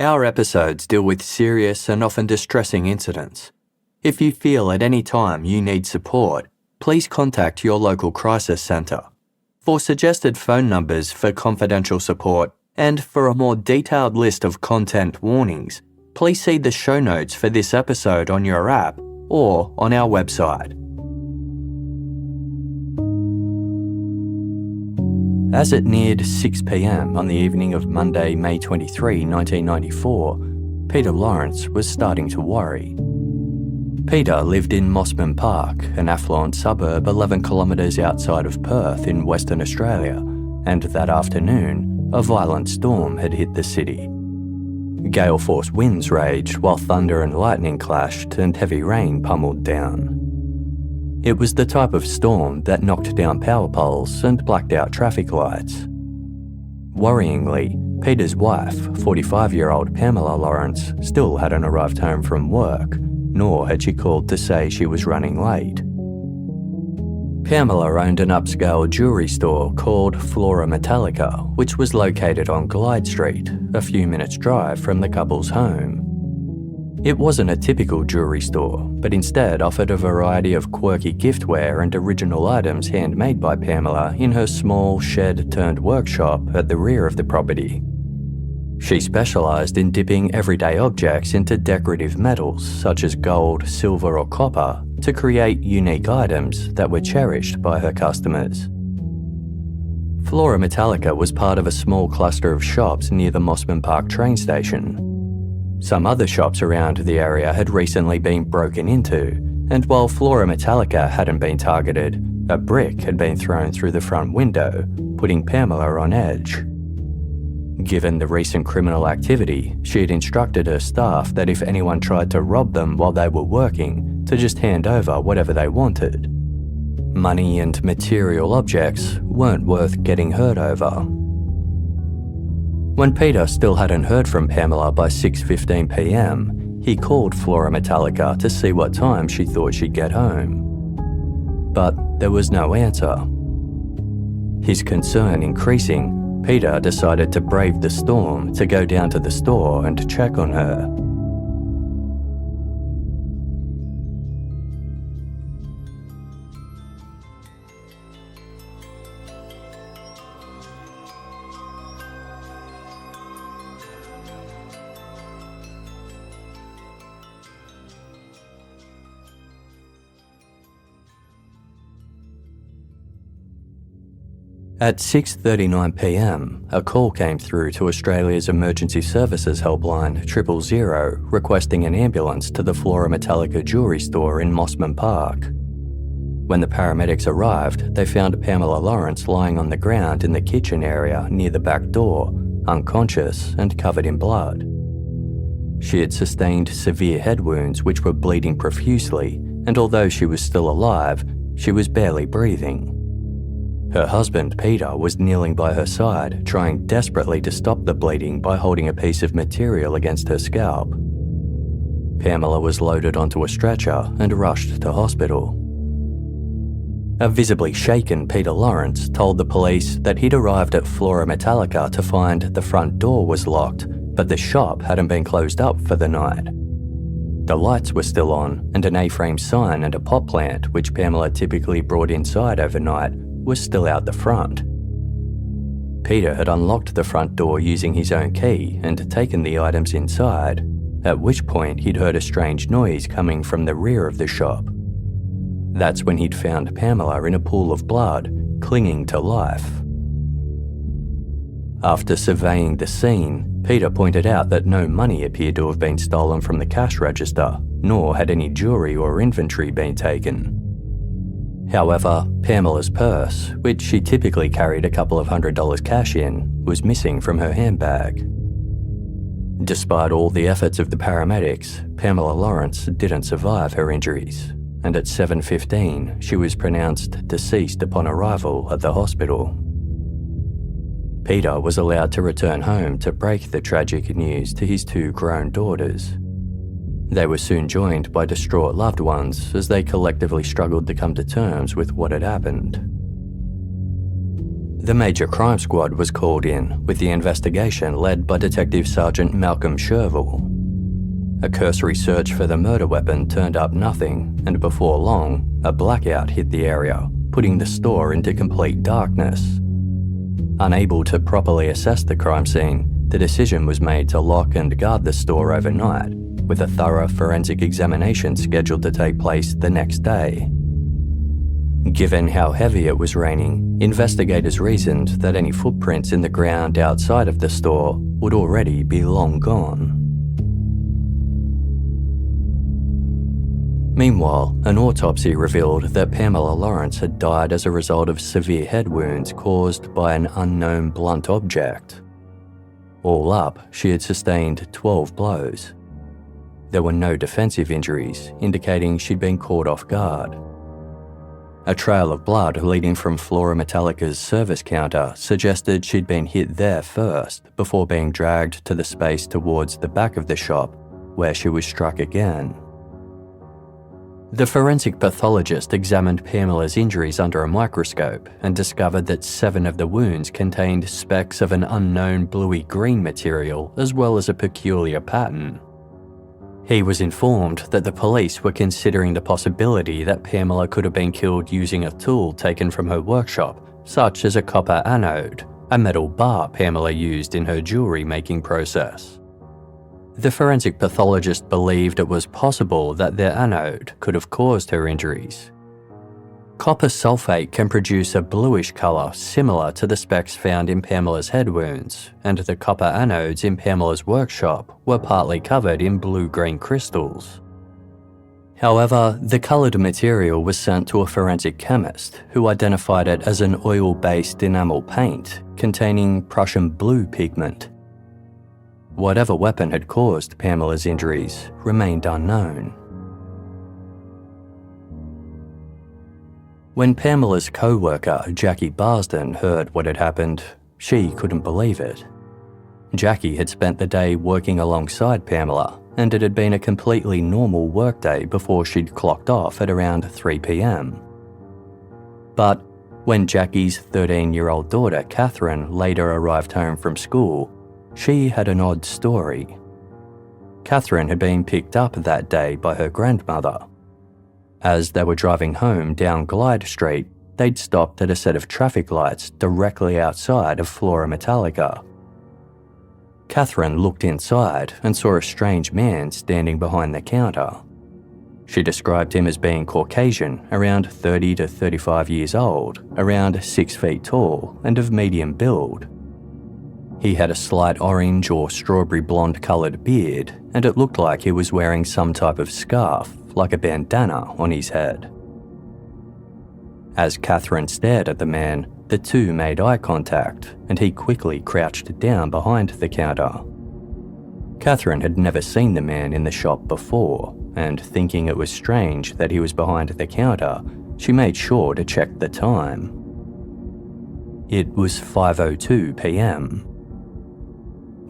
Our episodes deal with serious and often distressing incidents. If you feel at any time you need support, please contact your local crisis centre. For suggested phone numbers for confidential support and for a more detailed list of content warnings, please see the show notes for this episode on your app or on our website. As it neared 6 p.m. on the evening of Monday, May 23, 1994, Peter Lawrence was starting to worry. Peter lived in Mosman Park, an affluent suburb 11 kilometres outside of Perth in Western Australia, and that afternoon, a violent storm had hit the city. Gale-force winds raged while thunder and lightning clashed and heavy rain pummeled down. It was the type of storm that knocked down power poles and blacked out traffic lights. Worryingly, Peter's wife, 45-year-old Pamela Lawrence, still hadn't arrived home from work, nor had she called to say she was running late. Pamela owned an upscale jewellery store called Flora Metallica, which was located on Glyde Street, a few minutes' drive from the couple's home. It wasn't a typical jewellery store, but instead offered a variety of quirky giftware and original items handmade by Pamela in her small shed-turned workshop at the rear of the property. She specialised in dipping everyday objects into decorative metals such as gold, silver or copper to create unique items that were cherished by her customers. Flora Metallica was part of a small cluster of shops near the Mosman Park train station. Some other shops around the area had recently been broken into, and while Flora Metallica hadn't been targeted, a brick had been thrown through the front window, putting Pamela on edge. Given the recent criminal activity, she had instructed her staff that if anyone tried to rob them while they were working, to just hand over whatever they wanted. Money and material objects weren't worth getting hurt over. When Peter still hadn't heard from Pamela by 6:15 p.m, he called Flora Metallica to see what time she thought she'd get home. But there was no answer. His concern increasing, Peter decided to brave the storm to go down to the store and check on her. At 6:39 p.m, a call came through to Australia's Emergency Services helpline 000 requesting an ambulance to the Flora Metallica jewellery store in Mosman Park. When the paramedics arrived, they found Pamela Lawrence lying on the ground in the kitchen area near the back door, unconscious and covered in blood. She had sustained severe head wounds which were bleeding profusely, and although she was still alive, she was barely breathing. Her husband, Peter, was kneeling by her side, trying desperately to stop the bleeding by holding a piece of material against her scalp. Pamela was loaded onto a stretcher and rushed to hospital. A visibly shaken Peter Lawrence told the police that he'd arrived at Flora Metallica to find the front door was locked, but the shop hadn't been closed up for the night. The lights were still on, and an A-frame sign and a pot plant, which Pamela typically brought inside overnight, was still out the front. Peter had unlocked the front door using his own key and taken the items inside, at which point he'd heard a strange noise coming from the rear of the shop. That's when he'd found Pamela in a pool of blood, clinging to life. After surveying the scene, Peter pointed out that no money appeared to have been stolen from the cash register, nor had any jewellery or inventory been taken. However, Pamela's purse, which she typically carried a couple of $100 cash in, was missing from her handbag. Despite all the efforts of the paramedics, Pamela Lawrence didn't survive her injuries, and at 7:15 she was pronounced deceased upon arrival at the hospital. Peter was allowed to return home to break the tragic news to his two grown daughters. They were soon joined by distraught loved ones as they collectively struggled to come to terms with what had happened. The major crime squad was called in, with the investigation led by Detective Sergeant Malcolm Sherville. A cursory search for the murder weapon turned up nothing, and before long, a blackout hit the area, putting the store into complete darkness. Unable to properly assess the crime scene, the decision was made to lock and guard the store overnight, with a thorough forensic examination scheduled to take place the next day. Given how heavy it was raining, investigators reasoned that any footprints in the ground outside of the store would already be long gone. Meanwhile, an autopsy revealed that Pamela Lawrence had died as a result of severe head wounds caused by an unknown blunt object. All up, she had sustained 12 blows. There were no defensive injuries, indicating she'd been caught off guard. A trail of blood leading from Flora Metallica's service counter suggested she'd been hit there first before being dragged to the space towards the back of the shop, where she was struck again. The forensic pathologist examined Pamela's injuries under a microscope and discovered that 7 of the wounds contained specks of an unknown bluey-green material as well as a peculiar pattern. He was informed that the police were considering the possibility that Pamela could have been killed using a tool taken from her workshop, such as a copper anode, a metal bar Pamela used in her jewellery making process. The forensic pathologist believed it was possible that their anode could have caused her injuries. Copper sulfate can produce a bluish colour similar to the specks found in Pamela's head wounds, and the copper anodes in Pamela's workshop were partly covered in blue-green crystals. However, the coloured material was sent to a forensic chemist who identified it as an oil-based enamel paint containing Prussian blue pigment. Whatever weapon had caused Pamela's injuries remained unknown. When Pamela's co-worker, Jackie Barsden, heard what had happened, she couldn't believe it. Jackie had spent the day working alongside Pamela, and it had been a completely normal workday before she'd clocked off at around 3 p.m. But when Jackie's 13-year-old daughter, Catherine, later arrived home from school, she had an odd story. Catherine had been picked up that day by her grandmother. As they were driving home down Glyde Street, they'd stopped at a set of traffic lights directly outside of Flora Metallica. Catherine looked inside and saw a strange man standing behind the counter. She described him as being Caucasian, around 30 to 35 years old, around 6 feet tall, and of medium build. He had a slight orange or strawberry blonde coloured beard, and it looked like he was wearing some type of scarf, like a bandana, on his head. As Catherine stared at the man, the two made eye contact, and he quickly crouched down behind the counter. Catherine had never seen the man in the shop before, and thinking it was strange that he was behind the counter, she made sure to check the time. It was 5:02 p.m.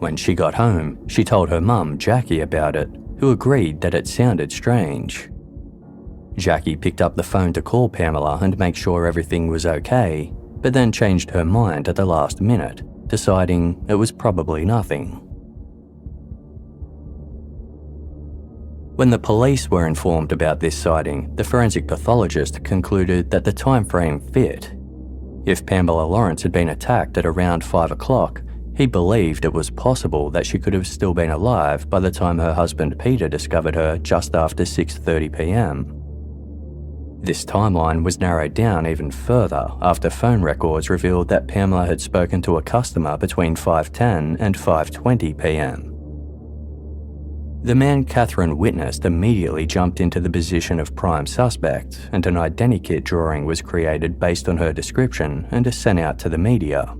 When she got home, she told her mum, Jackie, about it, who agreed that it sounded strange. Jackie picked up the phone to call Pamela and make sure everything was okay, but then changed her mind at the last minute, deciding it was probably nothing. When the police were informed about this sighting, the forensic pathologist concluded that the time frame fit. If Pamela Lawrence had been attacked at around 5 o'clock, he believed it was possible that she could have still been alive by the time her husband Peter discovered her just after 6:30 p.m. This timeline was narrowed down even further after phone records revealed that Pamela had spoken to a customer between 5:10 and 5:20 p.m. The man Catherine witnessed immediately jumped into the position of prime suspect, and an identikit drawing was created based on her description and sent out to the media.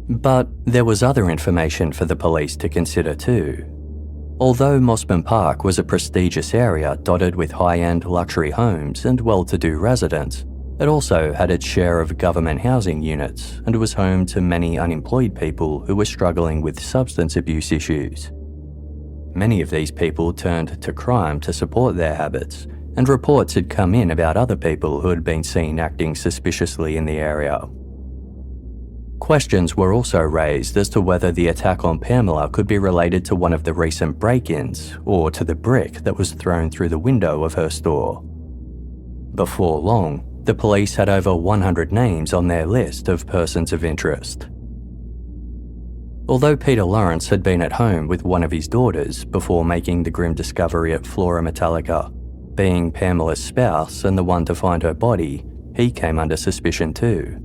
But there was other information for the police to consider too. Although Mosman Park was a prestigious area dotted with high-end luxury homes and well-to-do residents, it also had its share of government housing units and was home to many unemployed people who were struggling with substance abuse issues. Many of these people turned to crime to support their habits, and reports had come in about other people who had been seen acting suspiciously in the area. Questions were also raised as to whether the attack on Pamela could be related to one of the recent break-ins or to the brick that was thrown through the window of her store. Before long, the police had over 100 names on their list of persons of interest. Although Peter Lawrence had been at home with one of his daughters before making the grim discovery at Flora Metallica, being Pamela's spouse and the one to find her body, he came under suspicion too.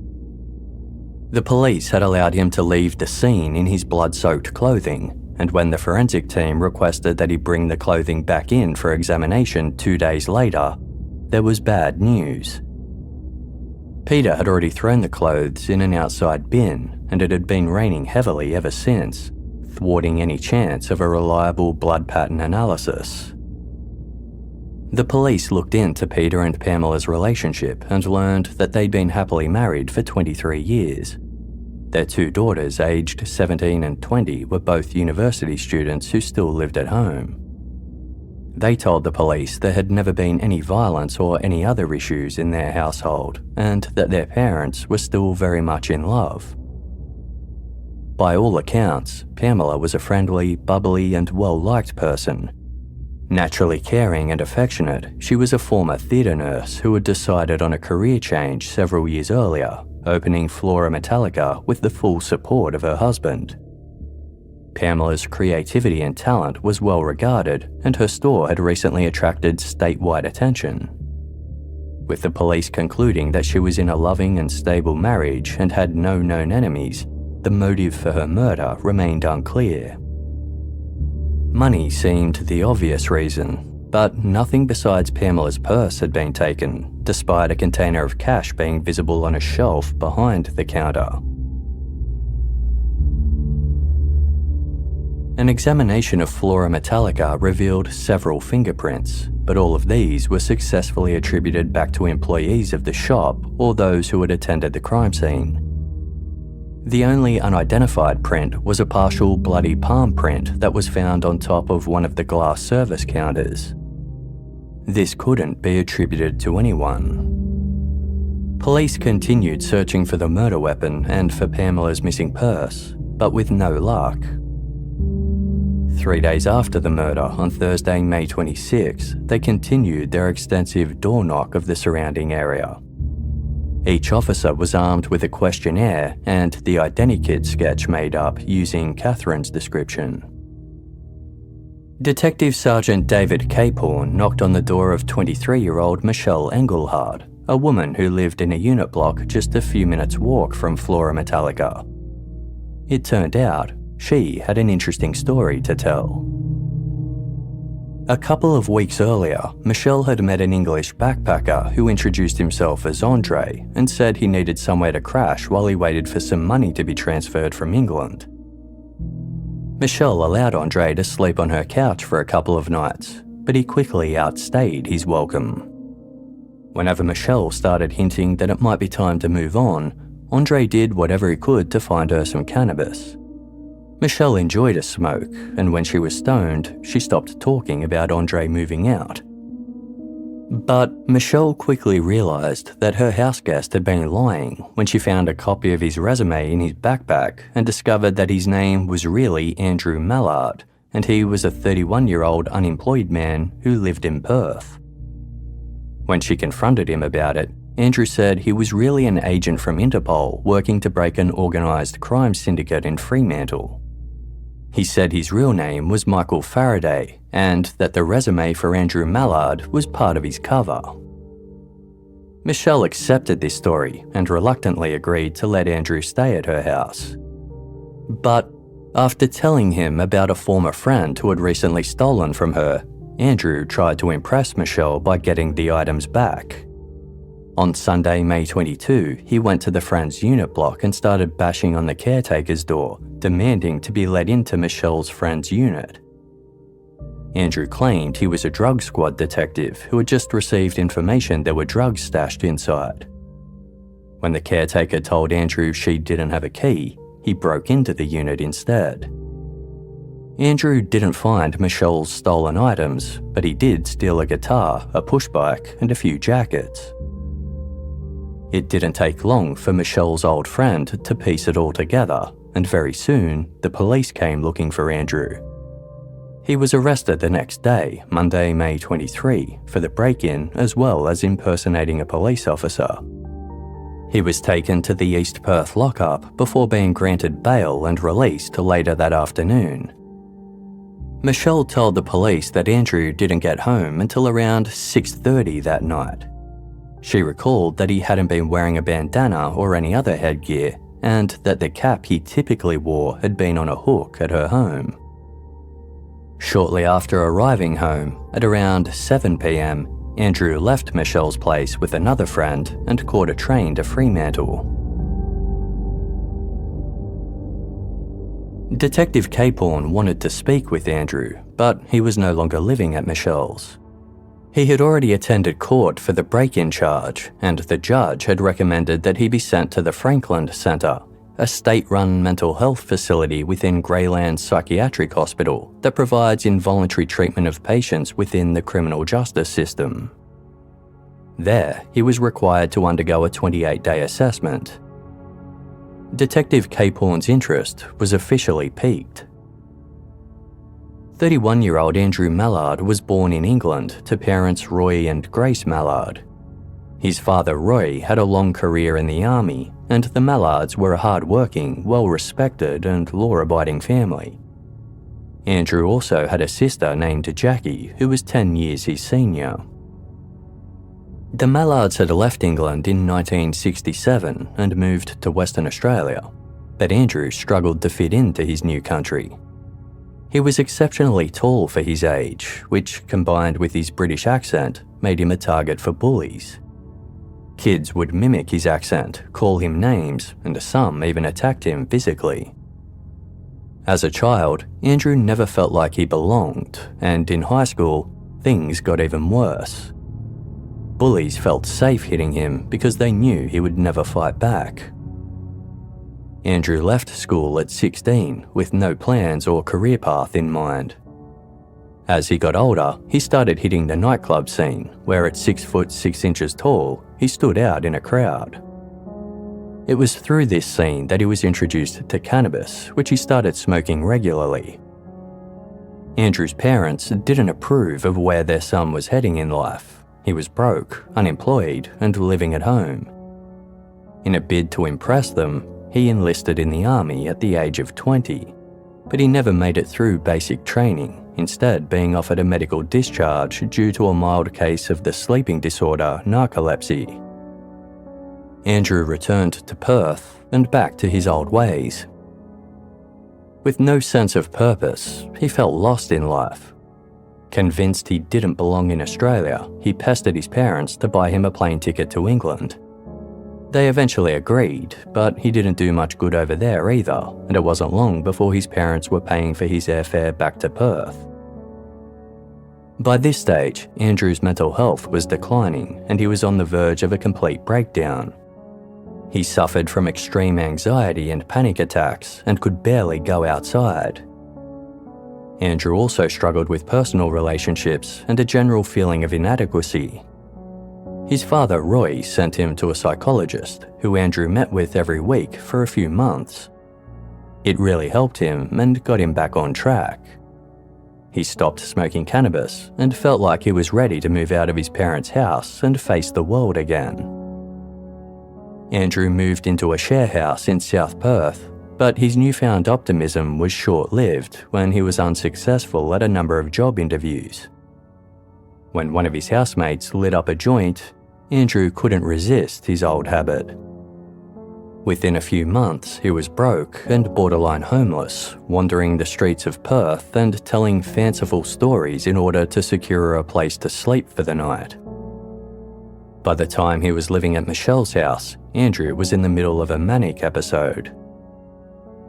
The police had allowed him to leave the scene in his blood-soaked clothing, and when the forensic team requested that he bring the clothing back in for examination 2 days later, there was bad news. Peter had already thrown the clothes in an outside bin, and it had been raining heavily ever since, thwarting any chance of a reliable blood pattern analysis. The police looked into Peter and Pamela's relationship and learned that they'd been happily married for 23 years. Their 2 daughters, aged 17 and 20, were both university students who still lived at home. They told the police there had never been any violence or any other issues in their household, and that their parents were still very much in love. By all accounts, Pamela was a friendly, bubbly, and well-liked person. Naturally caring and affectionate, she was a former theatre nurse who had decided on a career change several years earlier, opening Flora Metallica with the full support of her husband. Pamela's creativity and talent was well regarded, and her store had recently attracted statewide attention. With the police concluding that she was in a loving and stable marriage and had no known enemies, the motive for her murder remained unclear. Money seemed the obvious reason, but nothing besides Pamela's purse had been taken, despite a container of cash being visible on a shelf behind the counter. An examination of Flora Metallica revealed several fingerprints, but all of these were successfully attributed back to employees of the shop or those who had attended the crime scene. The only unidentified print was a partial bloody palm print that was found on top of one of the glass service counters. This couldn't be attributed to anyone. Police continued searching for the murder weapon and for Pamela's missing purse, but with no luck. 3 days after the murder, on Thursday, May 26, they continued their extensive door knock of the surrounding area. Each officer was armed with a questionnaire and the identikit sketch made up using Catherine's description. Detective Sergeant David Capehorn knocked on the door of 23-year-old Michelle Engelhard, a woman who lived in a unit block just a few minutes' walk from Flora Metallica. It turned out she had an interesting story to tell. A couple of weeks earlier, Michelle had met an English backpacker who introduced himself as Andre and said he needed somewhere to crash while he waited for some money to be transferred from England. Michelle allowed Andre to sleep on her couch for a couple of nights, but he quickly outstayed his welcome. Whenever Michelle started hinting that it might be time to move on, Andre did whatever he could to find her some cannabis. Michelle enjoyed a smoke, and when she was stoned, she stopped talking about Andre moving out. But Michelle quickly realised that her houseguest had been lying when she found a copy of his resume in his backpack and discovered that his name was really Andrew Mallard, and he was a 31-year-old unemployed man who lived in Perth. When she confronted him about it, Andrew said he was really an agent from Interpol working to break an organised crime syndicate in Fremantle. He said his real name was Michael Faraday and that the resume for Andrew Mallard was part of his cover. Michelle accepted this story and reluctantly agreed to let Andrew stay at her house. But after telling him about a former friend who had recently stolen from her, Andrew tried to impress Michelle by getting the items back. On Sunday, May 22, he went to the friend's unit block and started bashing on the caretaker's door, demanding to be let into Michelle's friend's unit. Andrew claimed he was a drug squad detective who had just received information there were drugs stashed inside. When the caretaker told Andrew she didn't have a key, he broke into the unit instead. Andrew didn't find Michelle's stolen items, but he did steal a guitar, a pushbike, and a few jackets. It didn't take long for Michelle's old friend to piece it all together, and very soon, the police came looking for Andrew. He was arrested the next day, Monday, May 23, for the break-in as well as impersonating a police officer. He was taken to the East Perth lockup before being granted bail and released later that afternoon. Michelle told the police that Andrew didn't get home until around 6:30 that night. She recalled that he hadn't been wearing a bandana or any other headgear, and that the cap he typically wore had been on a hook at her home. Shortly after arriving home, at around 7 p.m, Andrew left Michelle's place with another friend and caught a train to Fremantle. Detective Capehorn wanted to speak with Andrew, but he was no longer living at Michelle's. He had already attended court for the break-in charge, and the judge had recommended that he be sent to the Franklin Centre, a state-run mental health facility within Greyland Psychiatric Hospital that provides involuntary treatment of patients within the criminal justice system. There, he was required to undergo a 28-day assessment. Detective Capehorn's interest was officially piqued. 31-year-old Andrew Mallard was born in England to parents Roy and Grace Mallard. His father Roy had a long career in the army, and the Mallards were a hard-working, well-respected and law-abiding family. Andrew also had a sister named Jackie, who was 10 years his senior. The Mallards had left England in 1967 and moved to Western Australia, but Andrew struggled to fit into his new country. He was exceptionally tall for his age, which, combined with his British accent, made him a target for bullies. Kids would mimic his accent, call him names, and some even attacked him physically. As a child, Andrew never felt like he belonged, and in high school, things got even worse. Bullies felt safe hitting him because they knew he would never fight back. Andrew left school at 16 with no plans or career path in mind. As he got older, he started hitting the nightclub scene, where at 6 foot 6 inches tall, he stood out in a crowd. It was through this scene that he was introduced to cannabis, which he started smoking regularly. Andrew's parents didn't approve of where their son was heading in life. He was broke, unemployed, and living at home. In a bid to impress them, he enlisted in the army at the age of 20, but he never made it through basic training, instead being offered a medical discharge due to a mild case of the sleeping disorder narcolepsy. Andrew returned to Perth and back to his old ways. With no sense of purpose, he felt lost in life. Convinced he didn't belong in Australia, he pestered his parents to buy him a plane ticket to England. They eventually agreed, but he didn't do much good over there either, and it wasn't long before his parents were paying for his airfare back to Perth. By this stage, Andrew's mental health was declining, and he was on the verge of a complete breakdown. He suffered from extreme anxiety and panic attacks and could barely go outside. Andrew also struggled with personal relationships and a general feeling of inadequacy. His father, Roy, sent him to a psychologist who Andrew met with every week for a few months. It really helped him and got him back on track. He stopped smoking cannabis and felt like he was ready to move out of his parents' house and face the world again. Andrew moved into a share house in South Perth, but his newfound optimism was short-lived when he was unsuccessful at a number of job interviews. When one of his housemates lit up a joint, Andrew couldn't resist his old habit. Within a few months, he was broke and borderline homeless, wandering the streets of Perth and telling fanciful stories in order to secure a place to sleep for the night. By the time he was living at Michelle's house, Andrew was in the middle of a manic episode.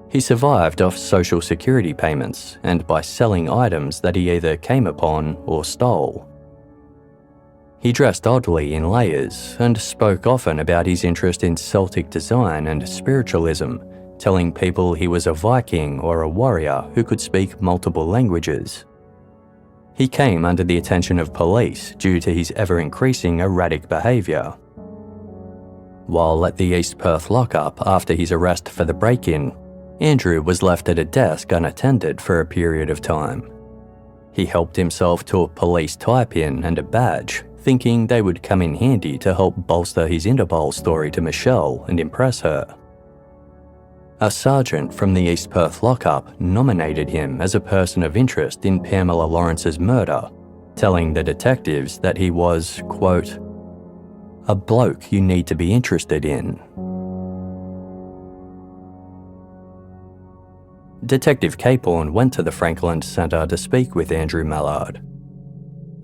He survived off social security payments and by selling items that he either came upon or stole. He dressed oddly in layers and spoke often about his interest in Celtic design and spiritualism, telling people he was a Viking or a warrior who could speak multiple languages. He came under the attention of police due to his ever-increasing erratic behaviour. While at the East Perth lockup after his arrest for the break-in, Andrew was left at a desk unattended for a period of time. He helped himself to a police tie-pin and a badge, thinking they would come in handy to help bolster his Interpol story to Michelle and impress her. A sergeant from the East Perth lockup nominated him as a person of interest in Pamela Lawrence's murder, telling the detectives that he was, quote, "a bloke you need to be interested in." Detective Capehorn went to the Franklin Centre to speak with Andrew Mallard.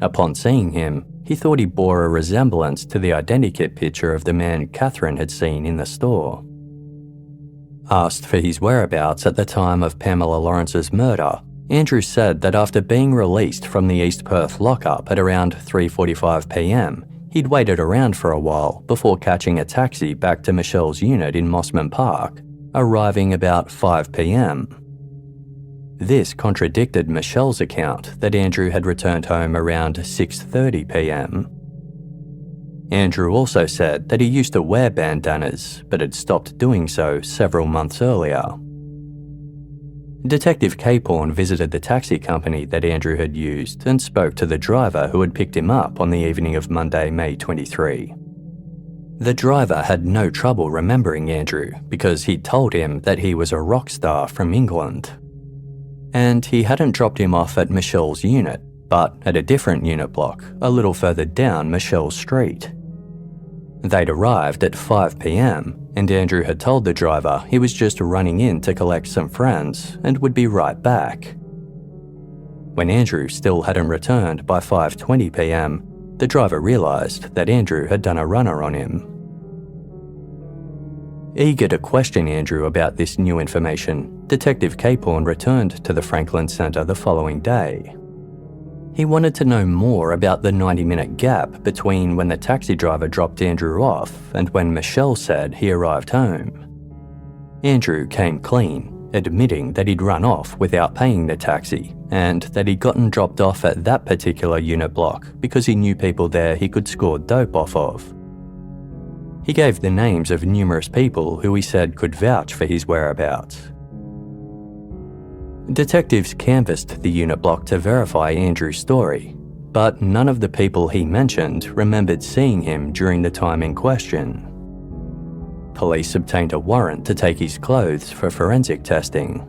Upon seeing him, he thought he bore a resemblance to the identikit picture of the man Catherine had seen in the store. Asked for his whereabouts at the time of Pamela Lawrence's murder, Andrew said that after being released from the East Perth lockup at around 3:45 p.m, he'd waited around for a while before catching a taxi back to Michelle's unit in Mosman Park, arriving about 5 p.m. This contradicted Michelle's account that Andrew had returned home around 6:30 p.m. Andrew also said that he used to wear bandanas, but had stopped doing so several months earlier. Detective Capehorn visited the taxi company that Andrew had used and spoke to the driver who had picked him up on the evening of Monday, May 23. The driver had no trouble remembering Andrew because he'd told him that he was a rock star from England. And he hadn't dropped him off at Michelle's unit, but at a different unit block, a little further down Michelle's street. They'd arrived at 5 p.m, and Andrew had told the driver he was just running in to collect some friends and would be right back. When Andrew still hadn't returned by 5:20 p.m, the driver realised that Andrew had done a runner on him. Eager to question Andrew about this new information, Detective Capehorn returned to the Franklin Centre the following day. He wanted to know more about the 90-minute gap between when the taxi driver dropped Andrew off and when Michelle said he arrived home. Andrew came clean, admitting that he'd run off without paying the taxi and that he'd gotten dropped off at that particular unit block because he knew people there he could score dope off of. He gave the names of numerous people who he said could vouch for his whereabouts. Detectives canvassed the unit block to verify Andrew's story, but none of the people he mentioned remembered seeing him during the time in question. Police obtained a warrant to take his clothes for forensic testing.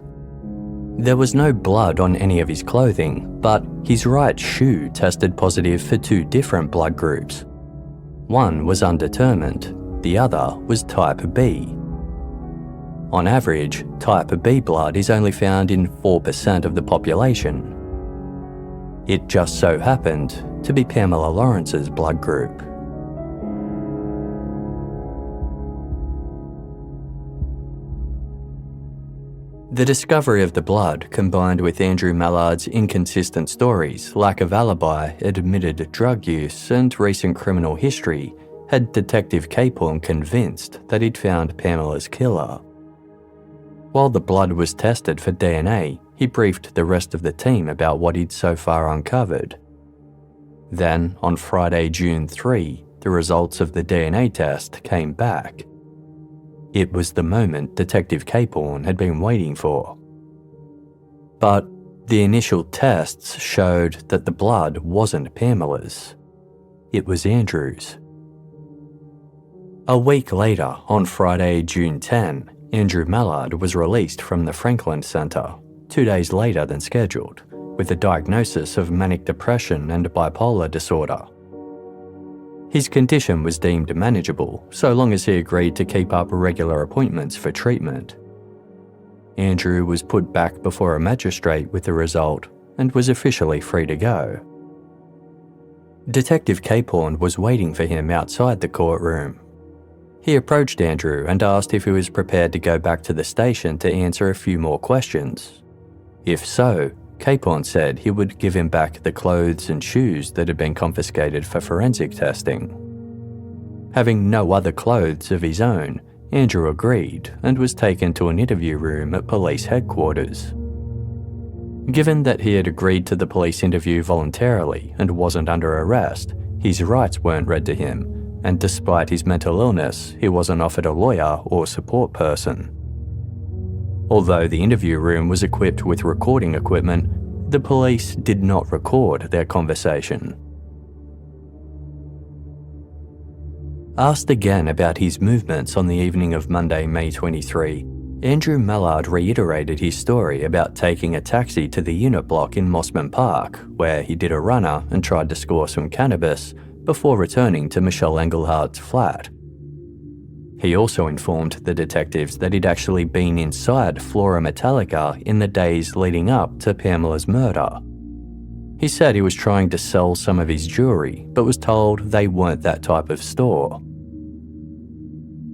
There was no blood on any of his clothing, but his right shoe tested positive for 2 different blood groups. One was undetermined, the other was type B. On average, type B blood is only found in 4% of the population. It just so happened to be Pamela Lawrence's blood group. The discovery of the blood, combined with Andrew Mallard's inconsistent stories, lack of alibi, admitted drug use, and recent criminal history, had Detective Capehorn convinced that he'd found Pamela's killer. While the blood was tested for DNA, he briefed the rest of the team about what he'd so far uncovered. Then, on Friday, June 3, the results of the DNA test came back. It was the moment Detective Capehorn had been waiting for. But the initial tests showed that the blood wasn't Pamela's. It was Andrew's. A week later, on Friday, June 10, Andrew Mallard was released from the Franklin Centre, 2 days later than scheduled, with a diagnosis of manic depression and bipolar disorder. His condition was deemed manageable so long as he agreed to keep up regular appointments for treatment. Andrew was put back before a magistrate with the result and was officially free to go. Detective Capehorn was waiting for him outside the courtroom. He approached Andrew and asked if he was prepared to go back to the station to answer a few more questions. If so, Capehorn said he would give him back the clothes and shoes that had been confiscated for forensic testing. Having no other clothes of his own, Andrew agreed and was taken to an interview room at police headquarters. Given that he had agreed to the police interview voluntarily and wasn't under arrest, his rights weren't read to him, and despite his mental illness, he wasn't offered a lawyer or support person. Although the interview room was equipped with recording equipment, the police did not record their conversation. Asked again about his movements on the evening of Monday, May 23, Andrew Mallard reiterated his story about taking a taxi to the unit block in Mosman Park, where he did a runner and tried to score some cannabis before returning to Michelle Englehart's flat. He also informed the detectives that he'd actually been inside Flora Metallica in the days leading up to Pamela's murder. He said he was trying to sell some of his jewellery, but was told they weren't that type of store.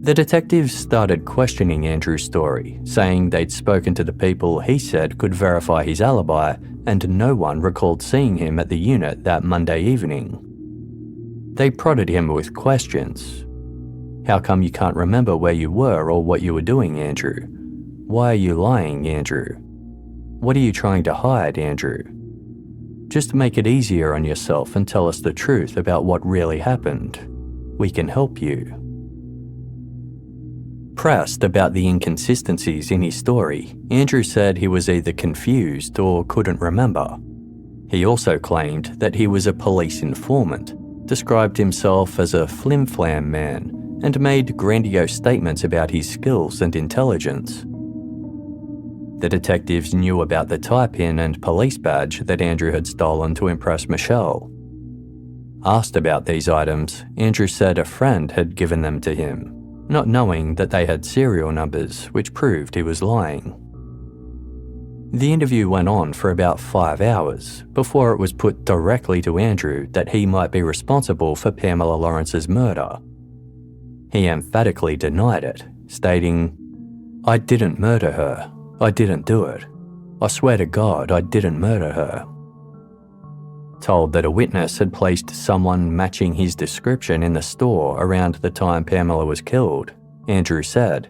The detectives started questioning Andrew's story, saying they'd spoken to the people he said could verify his alibi, and no one recalled seeing him at the unit that Monday evening. They prodded him with questions. How come you can't remember where you were or what you were doing, Andrew? Why are you lying, Andrew? What are you trying to hide, Andrew? Just make it easier on yourself and tell us the truth about what really happened. We can help you. Pressed about the inconsistencies in his story, Andrew said he was either confused or couldn't remember. He also claimed that he was a police informant, described himself as a flim-flam man, and made grandiose statements about his skills and intelligence. The detectives knew about the tie-pin and police badge that Andrew had stolen to impress Michelle. Asked about these items, Andrew said a friend had given them to him, not knowing that they had serial numbers, which proved he was lying. The interview went on for about 5 hours before it was put directly to Andrew that he might be responsible for Pamela Lawrence's murder. He emphatically denied it, stating, "I didn't murder her. I didn't do it. I swear to God I didn't murder her." Told that a witness had placed someone matching his description in the store around the time Pamela was killed, Andrew said,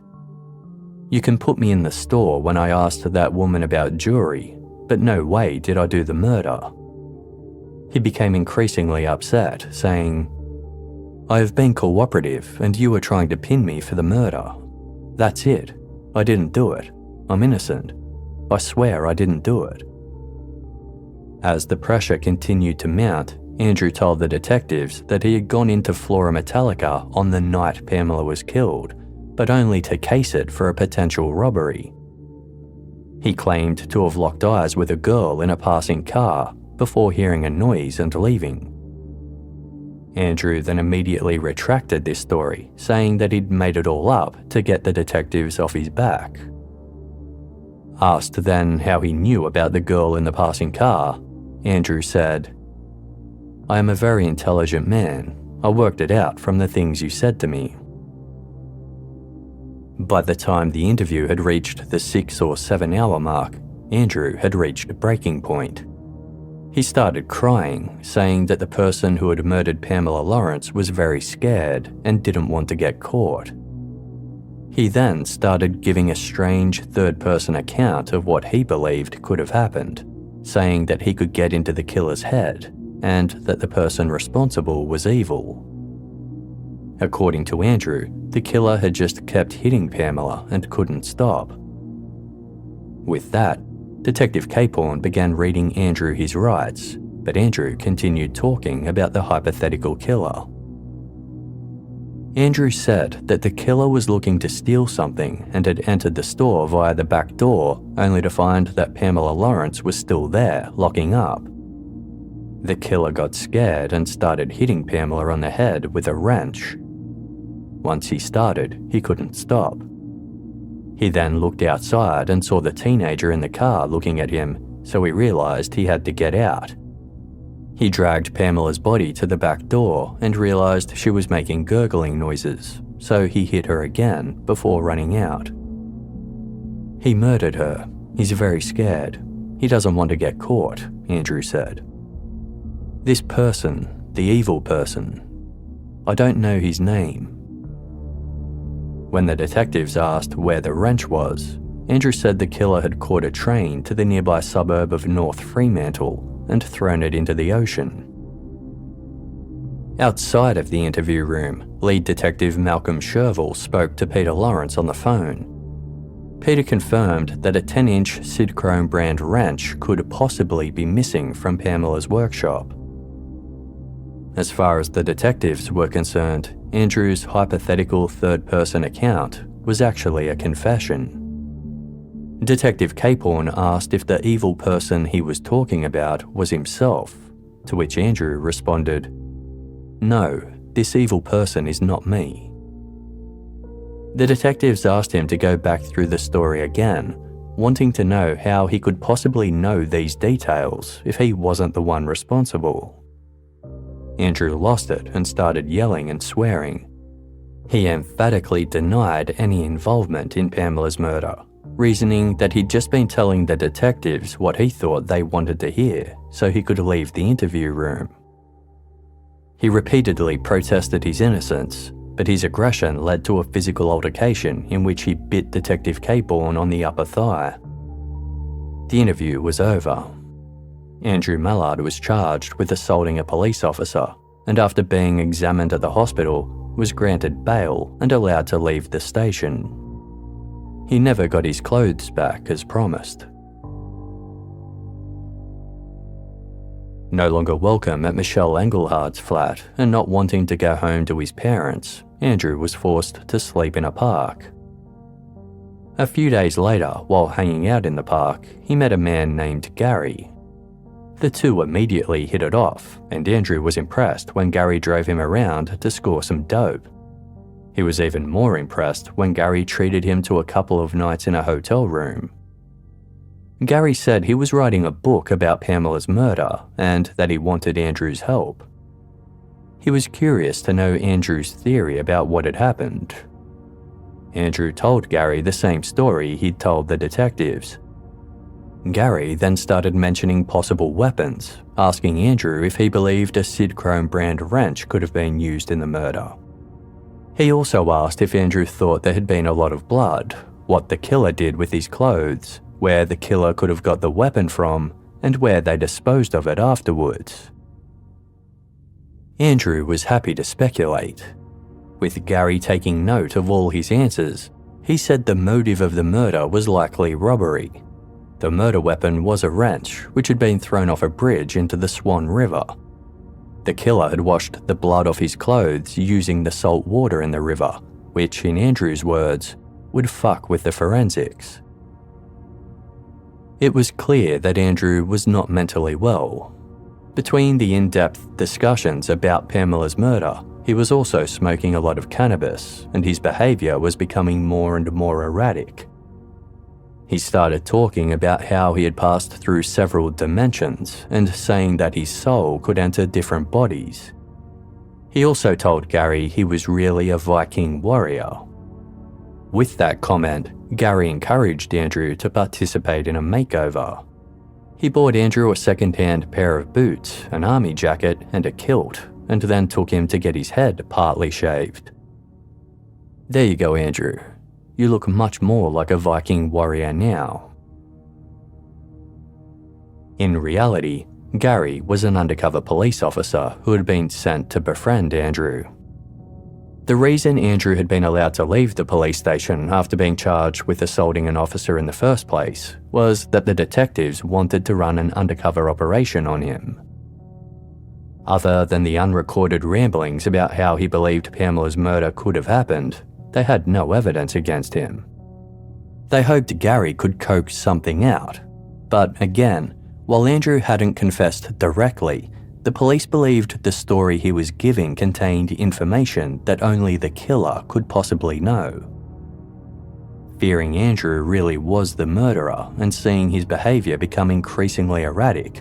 "You can put me in the store when I asked that woman about jewellery, but no way did I do the murder." He became increasingly upset, saying, "I have been cooperative and you were trying to pin me for the murder. That's it. I didn't do it. I'm innocent. I swear I didn't do it." As the pressure continued to mount, Andrew told the detectives that he had gone into Flora Metallica on the night Pamela was killed, but only to case it for a potential robbery. He claimed to have locked eyes with a girl in a passing car before hearing a noise and leaving. Andrew then immediately retracted this story, saying that he'd made it all up to get the detectives off his back. Asked then how he knew about the girl in the passing car, Andrew said, "I am a very intelligent man. I worked it out from the things you said to me." By the time the interview had reached the 6 or 7 hour mark, Andrew had reached breaking point. He started crying, saying that the person who had murdered Pamela Lawrence was very scared and didn't want to get caught. He then started giving a strange third-person account of what he believed could have happened, saying that he could get into the killer's head and that the person responsible was evil. According to Andrew, the killer had just kept hitting Pamela and couldn't stop. With that, Detective Capehorn began reading Andrew his rights, but Andrew continued talking about the hypothetical killer. Andrew said that the killer was looking to steal something and had entered the store via the back door, only to find that Pamela Lawrence was still there, locking up. The killer got scared and started hitting Pamela on the head with a wrench. Once he started, he couldn't stop. He then looked outside and saw the teenager in the car looking at him, so he realised he had to get out. He dragged Pamela's body to the back door and realised she was making gurgling noises, so he hit her again before running out. He murdered her. He's very scared. He doesn't want to get caught, Andrew said. This person, the evil person, I don't know his name. When the detectives asked where the wrench was, Andrew said the killer had caught a train to the nearby suburb of North Fremantle and thrown it into the ocean. Outside of the interview room, lead detective Malcolm Shervill spoke to Peter Lawrence on the phone. Peter confirmed that a 10-inch Sidchrome brand wrench could possibly be missing from Pamela's workshop. As far as the detectives were concerned, Andrew's hypothetical third-person account was actually a confession. Detective Capehorn asked if the evil person he was talking about was himself, to which Andrew responded, "No, this evil person is not me." The detectives asked him to go back through the story again, wanting to know how he could possibly know these details if he wasn't the one responsible. Andrew lost it and started yelling and swearing. He emphatically denied any involvement in Pamela's murder, reasoning that he'd just been telling the detectives what he thought they wanted to hear so he could leave the interview room. He repeatedly protested his innocence, but his aggression led to a physical altercation in which he bit Detective Capehorn on the upper thigh. The interview was over. Andrew Mallard was charged with assaulting a police officer, and after being examined at the hospital, was granted bail and allowed to leave the station. He never got his clothes back as promised. No longer welcome at Michelle Engelhardt's flat and not wanting to go home to his parents, Andrew was forced to sleep in a park. A few days later, while hanging out in the park, he met a man named Gary. The two immediately hit it off, and Andrew was impressed when Gary drove him around to score some dope. He was even more impressed when Gary treated him to a couple of nights in a hotel room. Gary said he was writing a book about Pamela's murder and that he wanted Andrew's help. He was curious to know Andrew's theory about what had happened. Andrew told Gary the same story he'd told the detectives. Gary then started mentioning possible weapons, asking Andrew if he believed a Sidchrome brand wrench could have been used in the murder. He also asked if Andrew thought there had been a lot of blood, what the killer did with his clothes, where the killer could have got the weapon from, and where they disposed of it afterwards. Andrew was happy to speculate. With Gary taking note of all his answers, he said the motive of the murder was likely robbery. The murder weapon was a wrench which had been thrown off a bridge into the Swan River. The killer had washed the blood off his clothes using the salt water in the river, which, in Andrew's words, would fuck with the forensics. It was clear that Andrew was not mentally well. Between the in-depth discussions about Pamela's murder, he was also smoking a lot of cannabis, and his behaviour was becoming more and more erratic. He started talking about how he had passed through several dimensions and saying that his soul could enter different bodies. He also told Gary he was really a Viking warrior. With that comment, Gary encouraged Andrew to participate in a makeover. He bought Andrew a second-hand pair of boots, an army jacket, and a kilt, and then took him to get his head partly shaved. "There you go, Andrew. You look much more like a Viking warrior now." In reality, Gary was an undercover police officer who had been sent to befriend Andrew. The reason Andrew had been allowed to leave the police station after being charged with assaulting an officer in the first place was that the detectives wanted to run an undercover operation on him. Other than the unrecorded ramblings about how he believed Pamela's murder could have happened, they had no evidence against him. They hoped Gary could coax something out, but again, while Andrew hadn't confessed directly, the police believed the story he was giving contained information that only the killer could possibly know. Fearing Andrew really was the murderer and seeing his behaviour become increasingly erratic,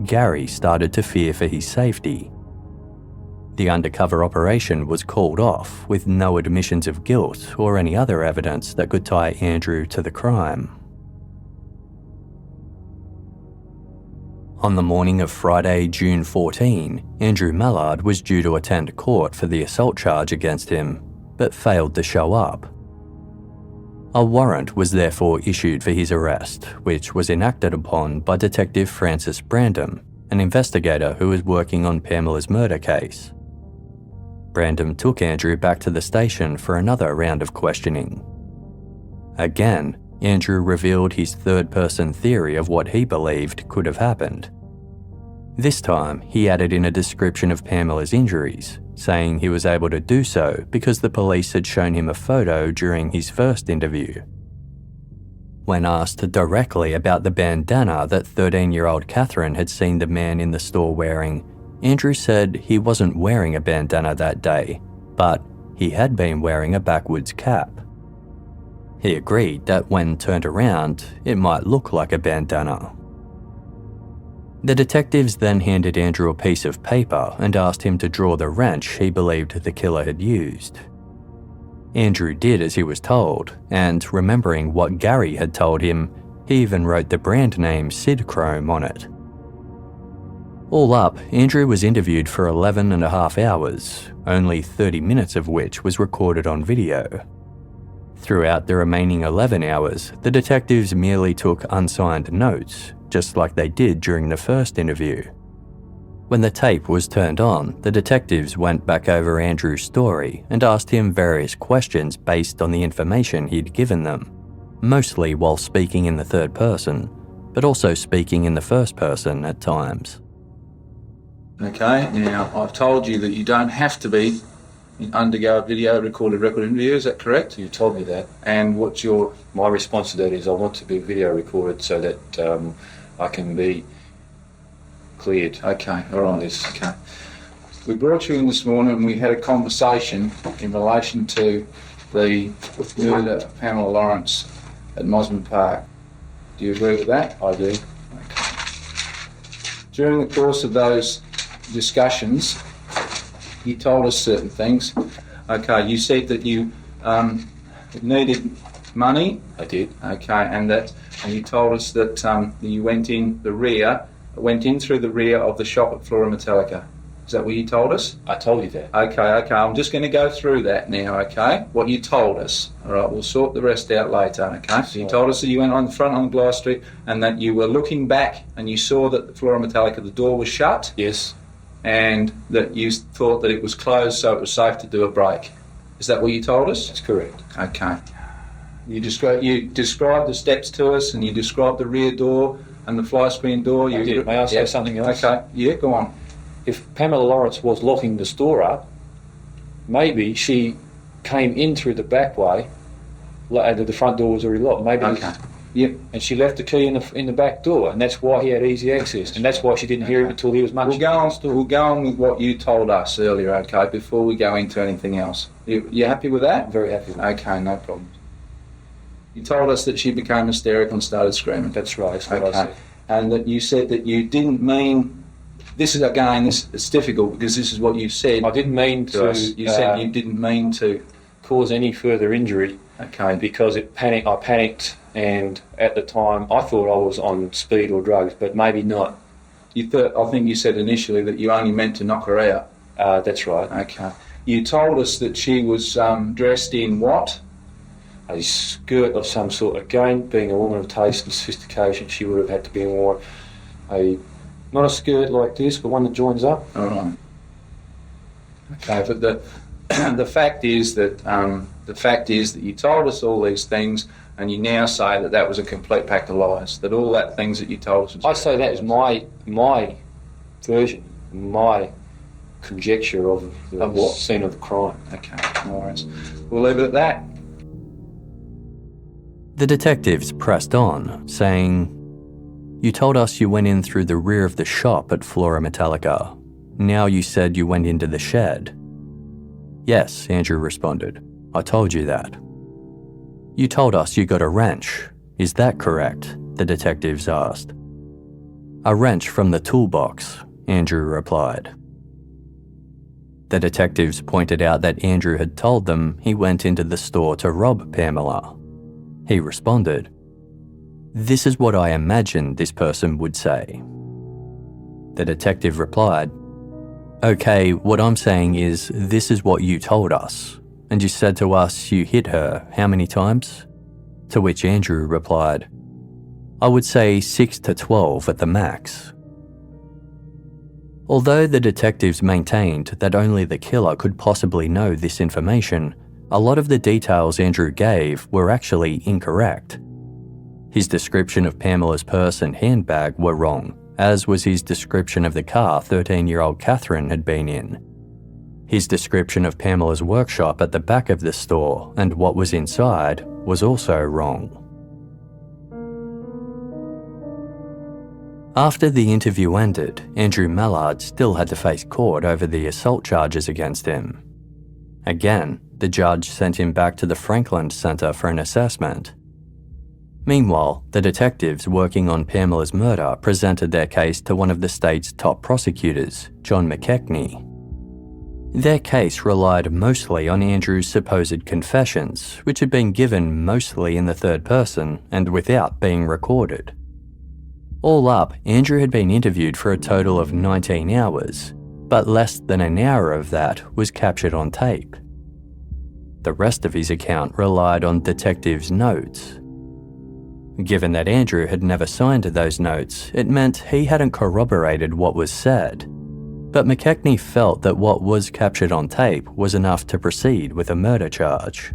Gary started to fear for his safety. The undercover operation was called off with no admissions of guilt or any other evidence that could tie Andrew to the crime. On the morning of Friday, June 14, Andrew Mallard was due to attend court for the assault charge against him, but failed to show up. A warrant was therefore issued for his arrest, which was enacted upon by Detective Francis Brandom, an investigator who was working on Pamela's murder case. Brandon took Andrew back to the station for another round of questioning. Again, Andrew revealed his third-person theory of what he believed could have happened. This time, he added in a description of Pamela's injuries, saying he was able to do so because the police had shown him a photo during his first interview. When asked directly about the bandana that 13-year-old Catherine had seen the man in the store wearing, Andrew said he wasn't wearing a bandana that day, but he had been wearing a backwards cap. He agreed that when turned around, it might look like a bandana. The detectives then handed Andrew a piece of paper and asked him to draw the wrench he believed the killer had used. Andrew did as he was told, and remembering what Gary had told him, he even wrote the brand name Sidchrome on it. All up, Andrew was interviewed for 11.5 hours, only 30 minutes of which was recorded on video. Throughout the remaining 11 hours, the detectives merely took unsigned notes, just like they did during the first interview. When the tape was turned on, the detectives went back over Andrew's story and asked him various questions based on the information he'd given them, mostly while speaking in the third person, but also speaking in the first person at times. Okay, now I've told you that you don't have to undergo a video recorded record interview, is that correct? You told me that. And what's My response to that is I want to be video recorded so that I can be cleared. Okay, all right. Okay. We brought you in this morning and we had a conversation in relation to the murder of Pamela Lawrence at Mosman Park. Do you agree with that? I do. Okay. During the course of those discussions, you told us certain things. Okay, you said that you needed money. I did. Okay, and you told us that you went in through the rear of the shop at Flora Metallica. Is that what you told us? I told you that. Okay, I'm just going to go through that now, okay? What you told us. All right, we'll sort the rest out later, okay? So you told us that you went on the front on Glass Street and that you were looking back and you saw that the Flora Metallica, the door was shut. Yes. And that you thought that it was closed so it was safe to do a break. Is that what you told us? That's correct. Okay. You described the steps to us and you described the rear door and the fly screen door. I did. May I say something else? Okay, yeah, go on. If Pamela Lawrence was locking the store up, maybe she came in through the back way and the front door was already locked. Maybe. Okay. Yep. And she left the key in the back door, and that's why he had easy access, and that's why she didn't hear him until he was much. We'll go on with what you told us earlier, okay, before we go into anything else. You happy with that? I'm very happy with that. Okay, no problem. You told us that she became hysterical and started screaming. That's right, that's what I said. And that you said that you didn't mean... it's difficult because this is what you said. I didn't mean to... You said you didn't mean to... cause any further injury. Okay. Because I panicked, and at the time I thought I was on speed or drugs, but maybe not. I think you said initially that you only meant to knock her out. That's right. Okay. You told us that she was dressed in what? A skirt of some sort. Again, being a woman of taste and sophistication, she would have had to be worn not a skirt like this, but one that joins up. All right. Okay, but the fact is that you told us all these things, and you now say that was a complete pack of lies. That all that things that you told us. I say that is my version, my conjecture of what scene of the crime. Okay, no worries. We'll leave it at that. The detectives pressed on, saying, "You told us you went in through the rear of the shop at Flora Metallica. Now you said you went into the shed." "Yes," Andrew responded. "I told you that." "You told us you got a wrench. Is that correct?" the detectives asked. "A wrench from the toolbox," Andrew replied. The detectives pointed out that Andrew had told them he went into the store to rob Pamela. He responded, "This is what I imagined this person would say." The detective replied, "Okay, what I'm saying is this is what you told us, and you said to us you hit her how many times?" To which Andrew replied, "I would say 6 to 12 at the max." Although the detectives maintained that only the killer could possibly know this information, a lot of the details Andrew gave were actually incorrect. His description of Pamela's purse and handbag were wrong, as was his description of the car 13-year-old Catherine had been in. His description of Pamela's workshop at the back of the store and what was inside was also wrong. After the interview ended, Andrew Mallard still had to face court over the assault charges against him. Again, the judge sent him back to the Franklin Centre for an assessment. Meanwhile, the detectives working on Pamela's murder presented their case to one of the state's top prosecutors, John McKechnie. Their case relied mostly on Andrew's supposed confessions, which had been given mostly in the third person and without being recorded. All up, Andrew had been interviewed for a total of 19 hours, but less than an hour of that was captured on tape. The rest of his account relied on detectives' notes. Given that Andrew had never signed those notes, it meant he hadn't corroborated what was said. But McKechnie felt that what was captured on tape was enough to proceed with a murder charge.